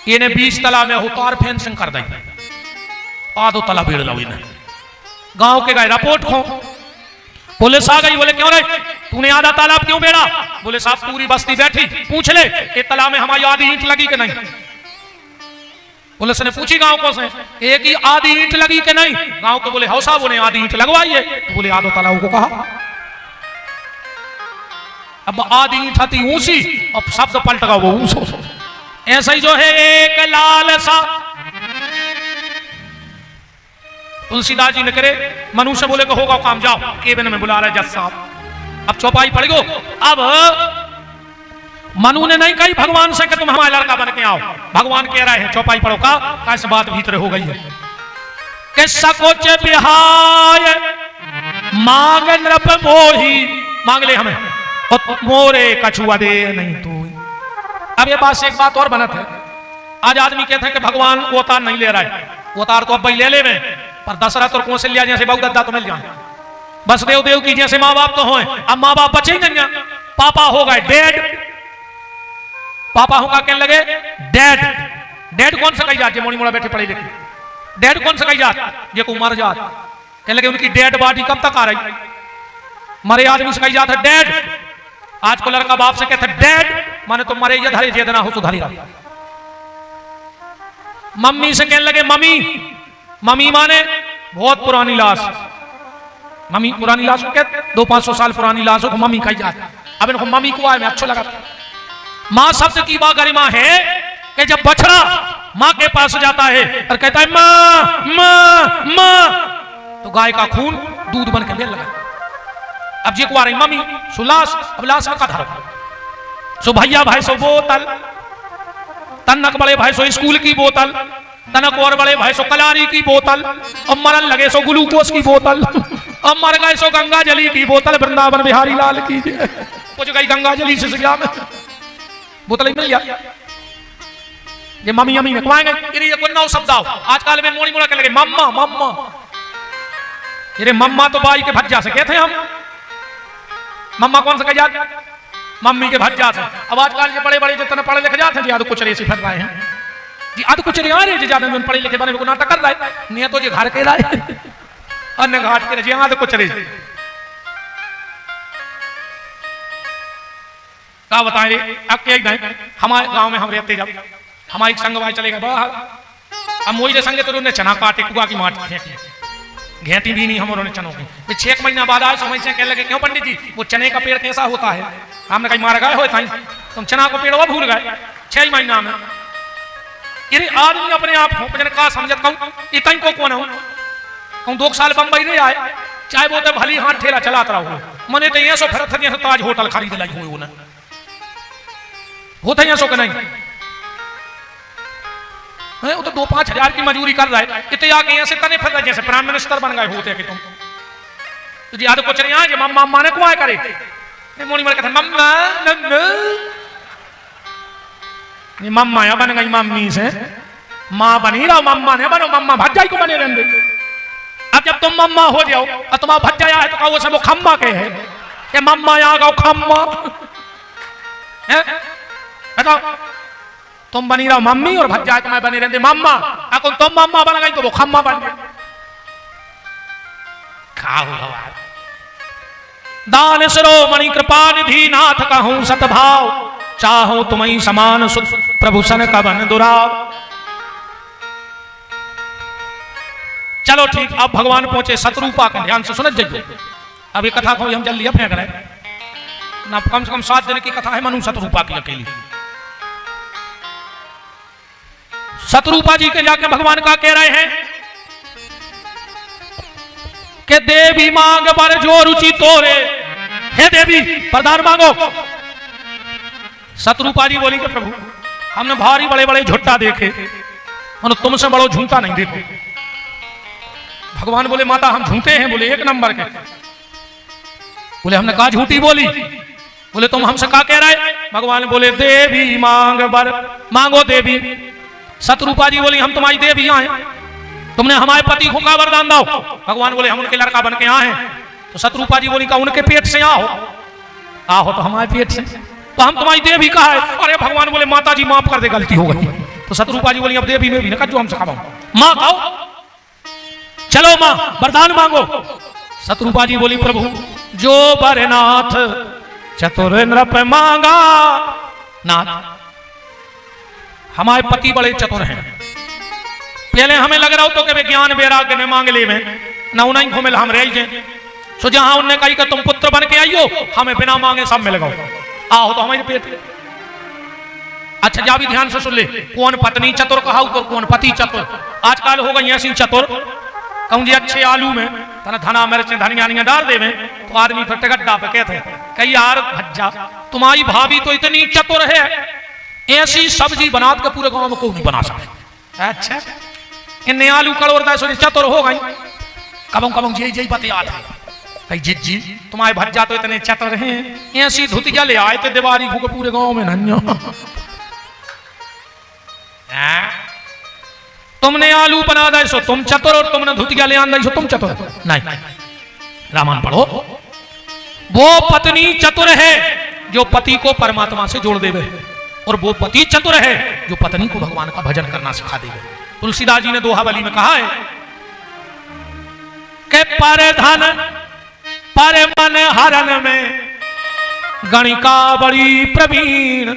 Speaker 1: ये ने 20 तला में उतार फेंसिंग कर दी, आधो तला भीड़ लो इन्हें। गांव के गए रिपोर्ट को, पुलिस आ गई। बोले क्यों रे तूने आधा तालाब क्यों बेड़ा? बोले साहब पूरी बस्ती बैठी, पूछ ले कि तालाब में हमारी आधी ईंट लगी कि नहीं। पुलिस ने पूछी गांव को से एक ही आधी ईंट लगी कि नहीं। गांव के बोले हौसा बोले आधी ईंट लगवाई है। तो बोले आधो तालाब को कहा। अब आधी ईंट थी ऊंची, अब शब्द पलट गया वो ऊंचो। ऐसा ही जो है एक लाल सा। तुलसीदास जी ने करे, मनु से बोले कि होगा काम, जाओ केबिन में बुला रहे जज साहब। अब चौपाई पड़ गो। अब मनु ने नहीं कही भगवान से कि तुम हमारा लड़का बन के आओ, भगवान कह रहे हैं चौपाई पढ़ो का कैसे बात भीतर हो गई है कि सकोच बिहाय मांग नृप मोही, मांग ले हमें और मोरे कछुआ दे नहीं तू। अब ये बात से एक बात और बनत है, आज आदमी कहते हैं कि भगवान अवतार नहीं ले रहा है, अवतार तो अब भाई ले ले में, पर दशरथ और कौशल्या जैसे बहुदत्ता तो मिल जाए, बस देव देव की जैसे माँ बाप तो हों, अब माँ बाप बचे ही नहीं, पापा हो गए डेड, पापा होगा कहने लगे डेड। डेड कौन सा कही जात, मोड़ी मोड़ा बैठे पढ़े लिखे, डेड कौन सा कही जात, ये को मर जात, कहने लगे उनकी डेड बॉडी कब तक आ रही, मरे आदमी से कही जाता है डेड। आज को लड़का बाप से कहते डेड, माने तो मरे ये धरे जे देना हो तो धरी रहा। मम्मी से कहने लगे मम्मी, मम्मी माने बहुत पुरानी लाश, मम्मी पुरानी लाश को कहते 200-500 साल पुरानी लाश को मम्मी कही जाती। अब इनको मम्मी को आए में अच्छा लगा। मां शब्द की बात गरिमा है कि जब बछड़ा मां के पास जाता है और कहता है मां मां मां, तो गाय का खून दूध बन के देने लगा। अब जी को आ रही मम्मी सुलास, अब लाश में का धरो सो भैया भाई सो बोतल, तनक बड़े भाई सो स्कूल की बोतल, तनक और बड़े भाई सो कलारी की बोतल, और मरन लगे सो ग्लूकोज की बोतल, और मर गए सो गंगा जली की बोतल, वृंदावन बिहारी लाल की कुछ गई गंगा जली से गया में बोतल ही मिल गया। ये मम्मी मम्मी में कमाएंगे ये कोई नौ शब्द आओ आजकल में मोड़ी मोड़ा के लगे मम्मा मम्मा, ये मम्मा तो बाई के भज्जा से कहते हम, मम्मा कौन सा कह जाते, मम्मी के भज्जा से। अब आजकल ये बड़े बड़े जितने पढ़े लिखे जाते हैं जी, आदि कुछ रेसी फिर रहे हैं जी, आदि कुछ आ रहे ज्यादा पढ़े लिखे बने को नाटक कर रहा है, नहीं तो जी घर के रहे अन्य घाट के रहे आदि कुछ रेसी क्या बताएं। अब क्या हमारे गांव में हम रहते जब हमारी संग भाई चले गए बाहर, अब मोई संगे तो उन्होंने चना काटे कुआ की माटी फेंकी, घेटी भी नहीं हम उन्होंने चनों की। 6 महीना बाद आए समझ से कहने लगे क्यों पंडित जी वो चने का पेड़ कैसा होता है, हमने कहीं मार गए हो तुम चना को पेड़ वो भूल गए 6 महीना में। ये आदमी अपने आप को का समझत कहूँ इतनी को कौन हूँ कहूँ 2 साल बम्बई नहीं आए, चाहे वो तो भली हाथ ठेला चलाता रहो, मैंने तो ये सो फिर ताज होटल खरीद लाई हुई उन्हें होता है सो के नहीं है, वो तो 2-5 हजार की मजदूरी कर रहा है, इतने आके यहाँ से तने फिर रहे जैसे प्राइम मिनिस्टर बन गए होते कि तुम तो जी आदि कुछ नहीं आए मम्मा मम्मा ने को आए करे मोनी मर कहते मम्मा मम्मा या बन गई मम्मी से माँ बनी रहो, मम्मा ने बनो, मम्मा भज्जाई को बने रहने। अब जब तुम मम्मा हो जाओ और तुम्हारा भज्जा है तो कहो सब वो खम्मा के है कि मम्मा यहाँ गाओ खम्मा बताओ, तुम बनी रहो मम्मी और भज्जा तुम्हें बने रहते मम्मा, अकुल तुम मम्मा बन गई तो वो खम्मा बन गई। दान सरो मणि कृपा निधि नाथ कहूं सतभाव, चाहो तुम्हें समान सुत प्रभु सन का बन दुराव। चलो ठीक, अब भगवान पहुंचे शत्रुपा के, ध्यान से सुनत जाइए। अब ये कथा को हम जल्दी फेंक रहे ना, कम से कम 7 दिन की कथा है मनु शत्रुपा की अकेली। शत्रुपा जी के जाके भगवान का कह रहे हैं कि देवी मांग पर जो रुचि तोरे, हे देवी वरदान मांगो। शत्रुपा जी बोली कि प्रभु हमने भारी बड़े बड़े झुट्टा देखे, तुमसे बड़ो झूठा नहीं देखो। भगवान बोले माता हम झूठे हैं, बोले 1 नंबर के। बोले हमने कहा झूठी बोली, बोले तुम हमसे क्या कह रहे। भगवान बोले देवी मांग बर मांगो देवी। शत्रुपा जी बोली हम तुम्हारी देवी आए, तुमने हमारे पति को का वरदान दो। भगवान बोले हम उनके लड़का बन के आए हैं। तो शत्रुपा जी बोली का उनके पेट से आओ, आओ तो हमारे पेट से, तो हम तुम्हारी देवी कहा है। अरे भगवान बोले माता जी माफ कर दे गलती हो गई। तो शत्रुपा जी बोली अब देवी में भी ना जो हमसे खाओ, माँ खाओ, चलो माँ वरदान मांगो। शत्रुपा जी बोली प्रभु जो बरनाथ चतुर नृप मांगा, नाथ हमारे पति बड़े चतुर हैं, पहले हमें लग रहा हो तो कि ज्ञान वैराग्य में मांग ले में ना उन्हें घूमे हम रह जाए। सो जहां उन्होंने कही कि तुम पुत्र बन के आइयो, हमें बिना मांगे सब में लगाओ, आओ तो हमारे पेट। अच्छा जा भी ध्यान से सुन ले, कौन पत्नी चतुर कहा तो कौन पति चतुर। आजकल हो गई ऐसी चतुर कहूँ जी अच्छे आलू में तना धना मिर्च धनिया डाल देवे तो आदमी फिर गड्ढा पे कहते कई यार भज्जा तुम्हारी भाभी तो इतनी चतुर है, ऐसी सब्जी बना के पूरे गांव में कोई नहीं बना सकता। अच्छा इन्हें आलू कड़ोरता सोचे चतुर हो गई। कबों जी यही बात याद है कई जी तुम्हारे भज्जा तो इतने चतुर हैं, ऐसी धुतिया ले आए थे दीवारी को पूरे गांव में नन्या। तुमने आलू बना दे सो तुम चतुर और तुमने धुतिया ले आंदा सो तुम चतुर नहीं। रामायण पढ़ो। वो पत्नी चतुर है जो पति को परमात्मा से जोड़ देवे, और वो पति चतुर है जो पत्नी को भगवान का भजन करना सिखा देवे। तुलसीदास जी ने दोहावली में कहा है कि पर धन पर मन हरण में गणिका बड़ी प्रवीण,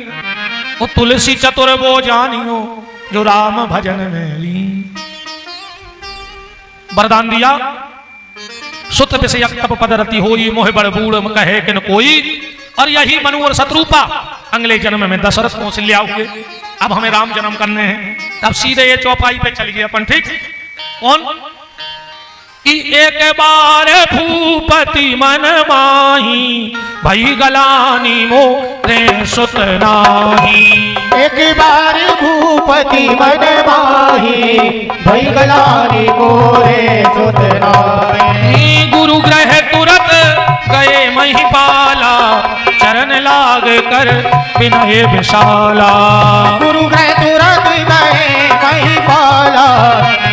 Speaker 1: वो तुलसी चतुर वो जानियो जो राम भजन में लीन। वरदान दिया सुत विषय तप पदरति होई, मोह बड़ बूढ़ कहे कि न कोई। और यही मनु और शत्रुपा अगले जन्म में दशरथ कौशल्या हुए। अब हमें राम जन्म करने हैं, तब सीधे ये चौपाई पे चल गए अपन। ठीक कौन कि एक बार भूपति मन माही, भई गलानी मोरे सुत नाही।
Speaker 2: एक बार भूपति मन माही, भई गलानी मोरे सुत नाही।
Speaker 1: गुरु ग्रह तुरत गए महिपाला, चरण लाग कर विनय विशाला।
Speaker 2: गुरु ग्रह तुरत गए महिपाला,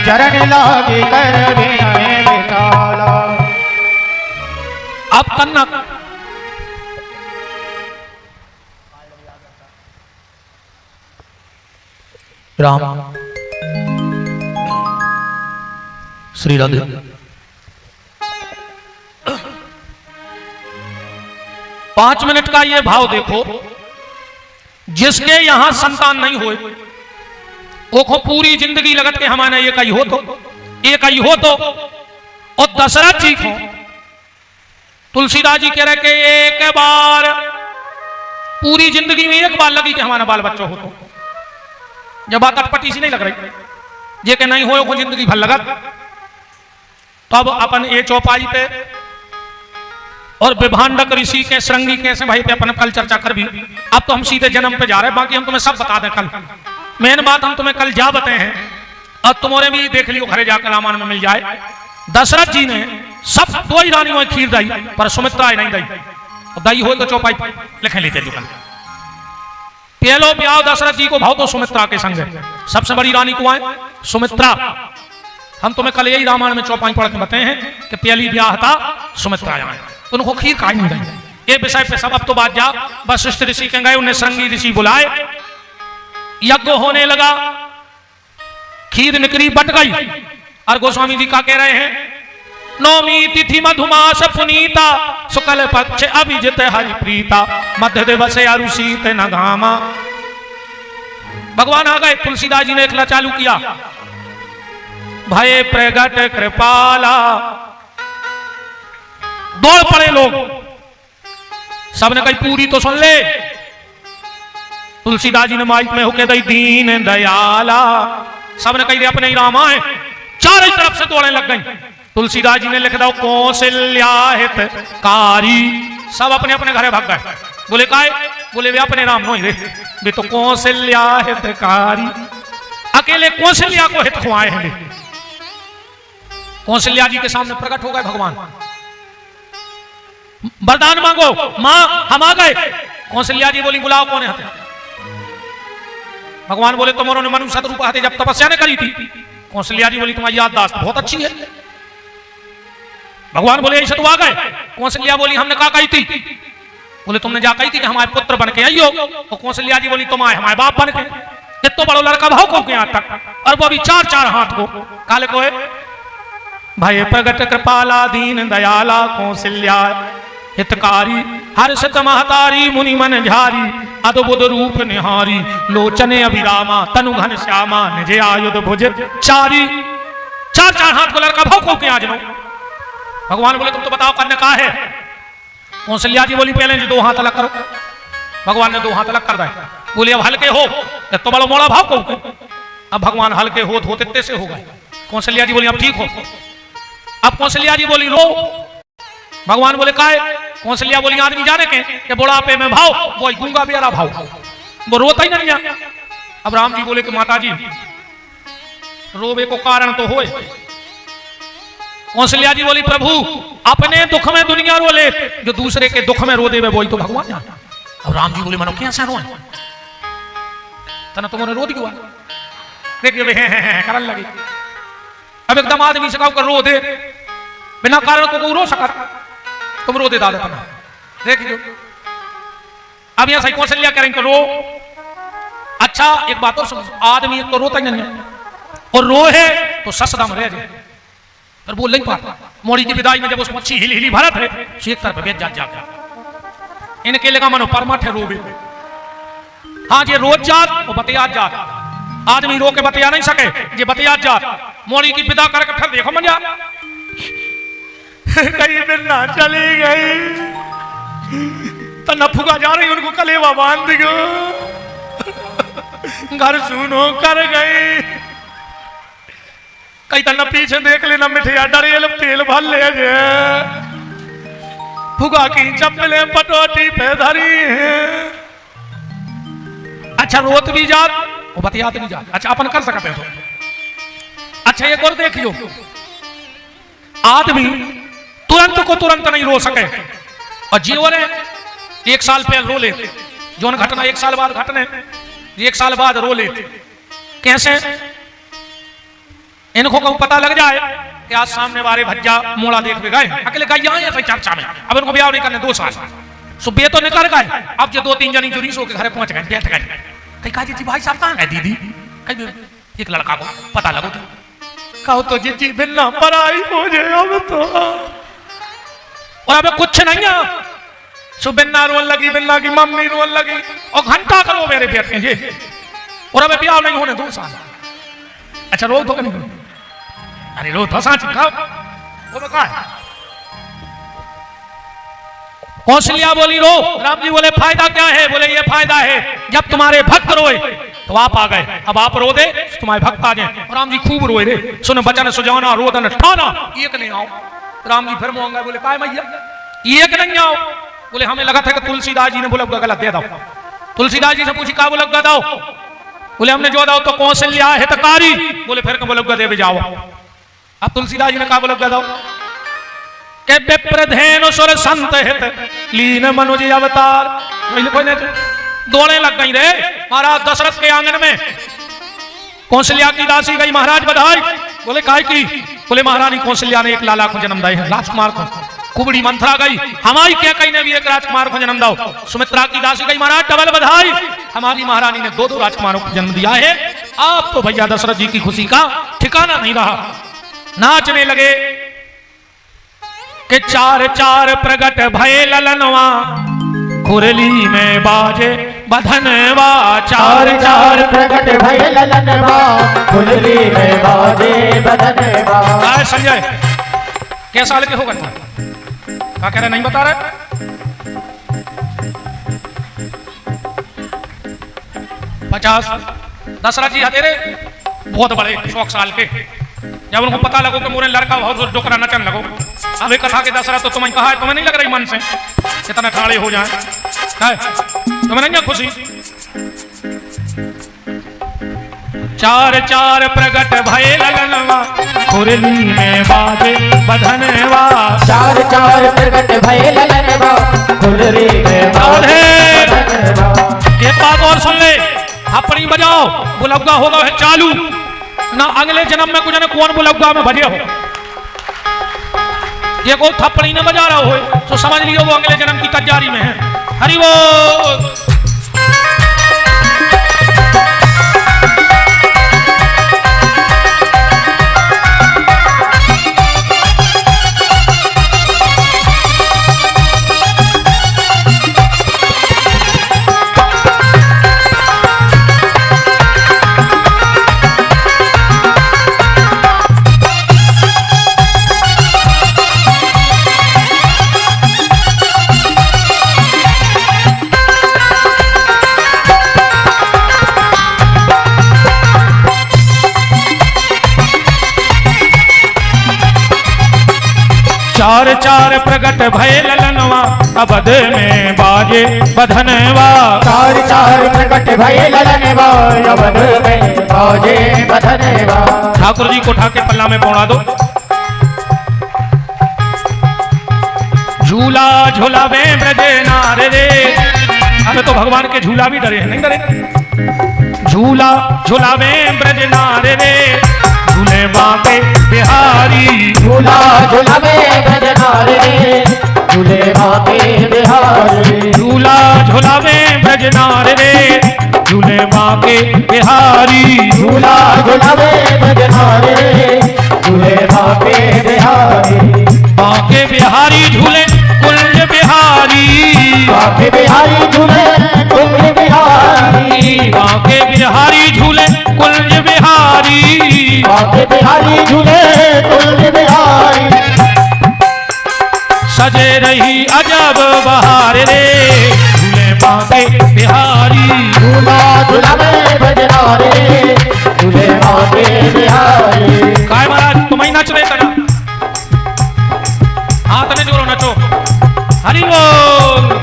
Speaker 2: चरण लाग कर विनय विशाला।
Speaker 1: अब कन्नक राम श्री राधे। पांच मिनट का ये भाव देखो, जिसके यहां संतान नहीं हुए वो पूरी जिंदगी लगत के हमारे एक ही हो तो और दशरथ जी को तुलसीदास जी कह रहे कि एक बार पूरी जिंदगी में एक बार लगी कि हमारा बाल बच्चा हो तो। जब बात अटपटी सी नहीं लग रही ये कि नहीं हो जिंदगी भर लगत, तो अब अपन ये चौपाई पे और विभांडक ऋषि के श्रृंगी के से भाई पे अपन कल चर्चा कर भी। अब तो हम सीधे जन्म पे जा रहे हैं, बाकी हम तुम्हें सब बता दें कल। मेन बात हम तुम्हें कल जा बताए हैं और तुम्हारे भी देख लियो घरे जाकर रामायण में मिल जाए। दशरथ जी ने सब दो ही रानियों खीर दी पर सुमित्रा नहीं दी, दई हो तो चौपाई लिखे लेते दुकान। पहलो ब्याह दशरथ जी को भाव तो सुमित्रा के संग है, सबसे बड़ी रानी को आए सुमित्रा। हम तुम्हें कल यही रामायण में चौपाई पढ़ के बताए हैं कि पहली ब्याह था सुमित्रा आए, उनको खीर का नहीं दी। ये विषय पे सब अब तो बात जा। वशिष्ठ ऋषि के गए, उन्हें श्रृंगी ऋषि बुलाए, यज्ञ होने लगा, खीर निकली बट गई। और गोस्वामी जी का कह रहे हैं नौमी तिथि मधुमास पुनीता, शुक्ल पक्ष अभिजित हरि प्रीता, मध्य दिवस अरुषित न घामा। भगवान आ गए। तुलसीदास जी ने एकला चालू किया, भय प्रगट कृपाला। दौड़ पड़े लोग, सबने कही पूरी तो सुन ले। तुलसीदास जी ने माइक में होके दई दीन दयाला, सबने कही अपने ही राम आए, चारों तरफ से दौड़ने लग गई। तुलसीदास जी ने लिख दो कौशल्या हितकारी, सब अपने अपने घरे भाग गए। बोले काय? बोले वे अपने राम नो ही वे तो कौशल्या हितकारी, अकेले कौशल्या को हित खुआए हैं। कौशल्या जी के सामने प्रकट हो गए भगवान, वरदान मांगो मां हम आ गए। कौशल्या जी बोली बुलाओ कौन है? भगवान बोले तुम्हारों ने मनु शत्रुपा हते जब तपस्या ने करी थी। कौशल्या जी बोली तुम्हारी याददाश्त बहुत अच्छी है। भगवान बोले ऐसे तो आ गए। कौशल्या बोली हमने कहा कही थी? बोले तुमने जा कही थी कि हमारे पुत्र बन के आइयो। और कौशल्या जी बोली तुम आए हमारे बाप बन के। इतना बड़ा लड़का भाव को यहाँ तक, और वो अभी चार चार हाथ को काले को है। भय प्रगट कृपाला दीन दयाला, कौशल्या हितकारी, हर्षित महतारी मुनि मन झारी, अद्भुत रूप निहारी, लोचने अभिरामा तनु घन श्यामा, निजे आयुध भुज चारी। चार चार हाथ को लड़का भाव को आज नो। भगवान बोले तुम तो बताओ करने का है? कौशल्या जी बोली पहले दो हाथ अलग करो। भगवान ने दो हाथ अलग कर दिए। बोले अब हल्के हो, तो बड़ा मोड़ा भाव को। अब भगवान हल्के होते से हो गए। कौशल्या जी बोली अब ठीक हो। अब कौशल्या जी बोली रो। भगवान बोले काय? कौशल्या बोली आदमी जाने के बुढ़ापे में भाव वो गूंगा बेरा भाव, वो रोता ही नहीं। अब राम जी बोले कि माता जी रोवे को कारण तो होए। कौशल्या जी बोली प्रभु अपने दुख में दुनिया रो ले, जो दूसरे के दुख में रो देवे वही तो भगवान जाने। अब राम जी बोले मनो कैसे रोए? तना तुमने रो दिया देखिए करन लगी। अब एकदम आदमी से कर रो दे बिना कारण को रो सका, तुम रो दे दादा तना देखिए। अब यहां सही कौशल्या करेंगे रो। अच्छा एक बात और समझो, आदमी एक तो रोता ही नहीं और रो है तो ससदम रह जाए पर बोल नहीं पाता। मोड़ी की विदाई में जब उसको अच्छी हिली हिली भरत है एक तरफ बेच जा इनके लगा मनो परमठ है रोबे। हाँ ये रोज जात और बतिया जात, आदमी रो के बतिया नहीं सके, ये बतिया जात मोड़ी की विदा करके फिर देखो मजा कहीं फिर ना चली गई तो नफुगा जा रही उनको कलेवा बांध गो घर सुनो कर गई कई तन पीछे देख लेना मिठिया डरेल तेल भर ले फुगा की चप्पलें पटोटी पे धरी है। अच्छा रोत भी जात और बतियात भी जात। अच्छा अपन कर सकते हो। अच्छा एक और देखियो, आदमी तुरंत को तुरंत नहीं रो सके और जीवन एक साल पहले रो लेते, जो घटना एक साल बाद घटने एक साल बाद रो लेते। कैसे? इनको को पता लग जाए कि आज सामने वाले भज्जा मोड़ा देख के गए अकेले गए यहाँ ऐसे चर्चा में, अब इनको ब्याह नहीं करने 2 साल सुबह तो निकल गए। अब जो 2-3 जनी जुरी सो के घर पहुंच गए बैठ गए। कहीं कहा जी भाई साहब कहाँ है दीदी? कहीं एक लड़का को पता लगो तो कहो तो जी बिना पराई हो जाए अब तो। और अब कुछ नहीं है, सुबिन्ना रोन लगी, बिन्ना की मम्मी रोन लगी और घंटा करो मेरे बेटे जी और अब ब्याह नहीं होने 2 साल। अच्छा रो तो नहीं? अरे रो तो सांच खाओ वो बता है। कौशल्या बोली रो। राम जी बोले फायदा क्या है? बोले ये फायदा है जब तुम्हारे भक्त रोए तो आप आ गए, अब आप रो दे तुम्हारे भक्त आ जाए। राम जी खूब रोए रे, सुन बचन सुजाना रोदन ठाना एक नहीं आओ। राम जी फिर मोहंगा बोले काय मैया एक नहीं आओ? बोले हमें लगा था कि तुलसीदास जी ने बोला गलत दे दो। तुलसीदास जी से पूछी का बोला दो? बोले हमने जो दो तो कौशल्या हितकारी। बोले फिर बोला दे जाओ। अब तुलसीदास जी ने कहा बोला दो के विप्रधेनु सुर संत हित लीन मनुज अवतार। दौड़े लग गई रे महाराज दशरथ के आंगन में। कौशल्या की दासी गई महाराज बधाई। बोले काय की? बोले महारानी कौशल्या ने एक लाला को जन्म दिया है राजकुमार को। कुबड़ी मंथरा गई हमारी क्या कहीं ने भी एक राजकुमार को जन्म दो। सुमित्रा की दासी गई महाराज डबल बधाई, हमारी महारानी ने 2 राजकुमारों को जन्म दिया है। आप तो भैया दशरथ जी की खुशी का ठिकाना नहीं रहा। नाचने लगे कि 4 प्रगट भय ललनवा कुरली में बाजे बधनवा। 4
Speaker 2: प्रगट भय ललनवा कुरली में बाजे बधनवा।
Speaker 1: संजय क्या साल के होगा? क्या कह रहे नहीं बता रहे? 50। दशरथ जी हतेरे बहुत बड़े 100 साल के। जब उनको पता लगो कि मोरे लड़का बहुत डोकरा नचन लगो। अब कथा के दशरथ तो तुम्हें कहा है, तुम्हें नहीं लग रही मन से कितना ठाड़े हो जाए? तुम्हें नहीं खुशी? 4 प्रगट भय लगनवा कुरली में बाजे बधनवा।
Speaker 2: 4 प्रगट भय ललनवा कुरली में बाजे बधनवा।
Speaker 1: एक बात और सुन ले, अपनी बजाओ बुलग्गा होगा है चालू ना अगले जन्म में कुछ न कौन बुलग्गा में भजे हो। ये को थप्पड़ी न बजा रहा हो तो समझ लियो वो अगले जन्म की तैयारी में है। हरि बोल। चार चार प्रगट भय ललनवा अवध में बाजे बधनवा।
Speaker 2: चार चार प्रकट भय ललनवा अवध में बाजे बधनवा।
Speaker 1: ठाकुर जी को उठा के पल्ला में पौड़ा दो। झूला झूलावे ब्रज नारे रे। अबे तो भगवान के झूला भी डरे हैं, नहीं डरे। झूला झूलावे ब्रज नारे रे, झूले बांके बिहारी।
Speaker 2: झूला झूलावे ब्रज नारे रे, झूले बांके बिहारी।
Speaker 1: झूला झूलावे ब्रज नारे रे, झूले बांके बिहारी।
Speaker 2: झूला झूलावे ब्रज नारे रे, झूले बांके बिहारी।
Speaker 1: बांके बिहारी झूले कुंज बिहारी।
Speaker 2: बांके बिहारी झूले कुंज बिहारी।
Speaker 1: बांके बिहारी झूले कुंज बिहारी।
Speaker 2: बांके बिहारी झूले कुंज बिहारी।
Speaker 1: सजे रही अजब बहार रे, झूले बांके बिहारी।
Speaker 2: झूला झूलावे ब्रज नारे रे, झूले बांके बिहारी।
Speaker 1: काय महाराज तुम ही नच रहे तना? हाँ तने जोरो नचो। हरि बोल।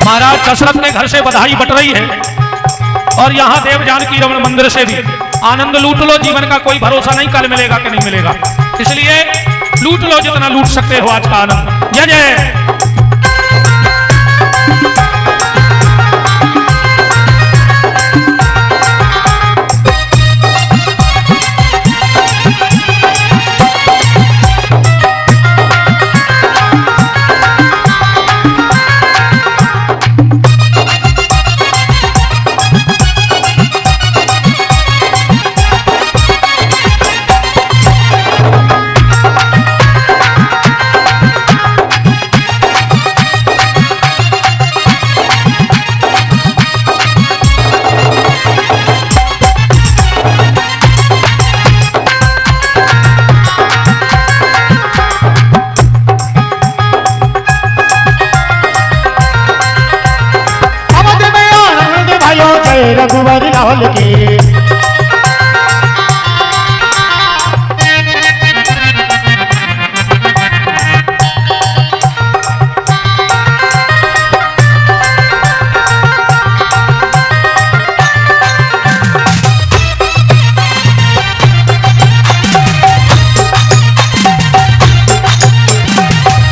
Speaker 1: महाराज दशरथ के घर से बधाई बट रही है और यहाँ देव जानकी रमन मंदिर से भी आनंद लूट लो। जीवन का कोई भरोसा नहीं कल मिलेगा कि नहीं मिलेगा, इसलिए लूट लो जितना लूट सकते हो आज का आनंद। जय जय।
Speaker 2: रघुवर लाल की।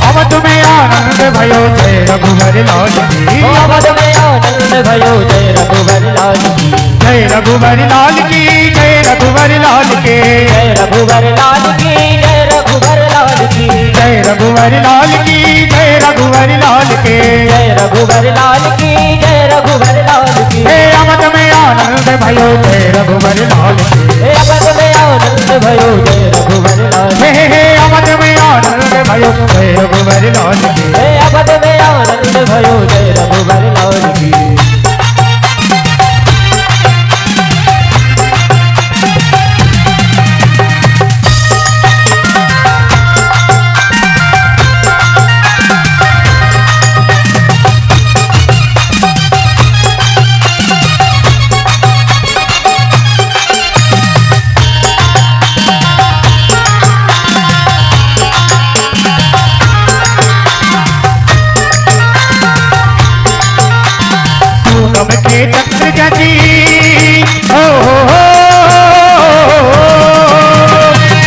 Speaker 2: अवध में आनंद भयो जय रघुवर लाल की। अवध में आनंद भयो जय रघुवर लाल की। जय रघुवर लाल की, जय रघुवर लाल के। जय रघुवर लाल की, जय रघुवर लाल की। जय रघुवर लाल की, जय रघुवर लाल के। जय रघुवर लाल की, जय रघुवर लाल की। हे अवध में आनंद भयो जय रघुवर लाल की। हे अवध में आनंद भयो जय रघुवर लाल। हे अवध में आनंद भयो जय रघुवर लाल की। हे अवध में आनंद भयो जय रघुवर लाल की। के चक्र जजी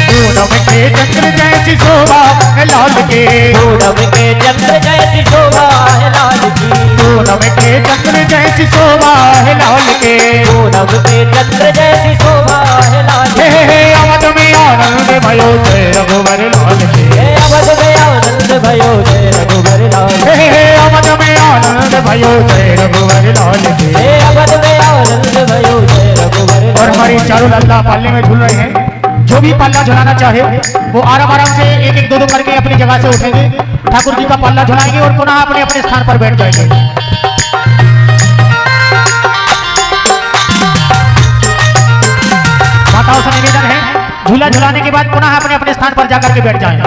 Speaker 2: पूनम के चक्र जैसी शोभा है लाल के। पूनम के चक्र जैसी शोभा है लाल की। पूनम के चक्र जैसी शोभा है लाल के। पूनम के चक्र जैसी शोभा है लाल के। हे अवध में आनंद भयो जय रघुवर लाल के। हे अवध में आनंद भयो जय रघुवर लाल। हे अवध में आनंद भयो जय रघुवर लाल के। हे अवध में आनंद भयो जय रघुवर। और हमारी चारों लल्ला पालने में झूल रहे हैं। जो भी पल्ला झुलाना चाहे वो आराम आराम से एक एक दो दो करके अपनी जगह से उठेंगे, ठाकुर जी का पल्ला झुलाएंगे और पुनः अपने अपने स्थान पर बैठ जाएंगे। माताओं से निवेदन है झूला झुलाने के बाद पुनः अपने अपने स्थान पर जाकर के बैठ जाएं।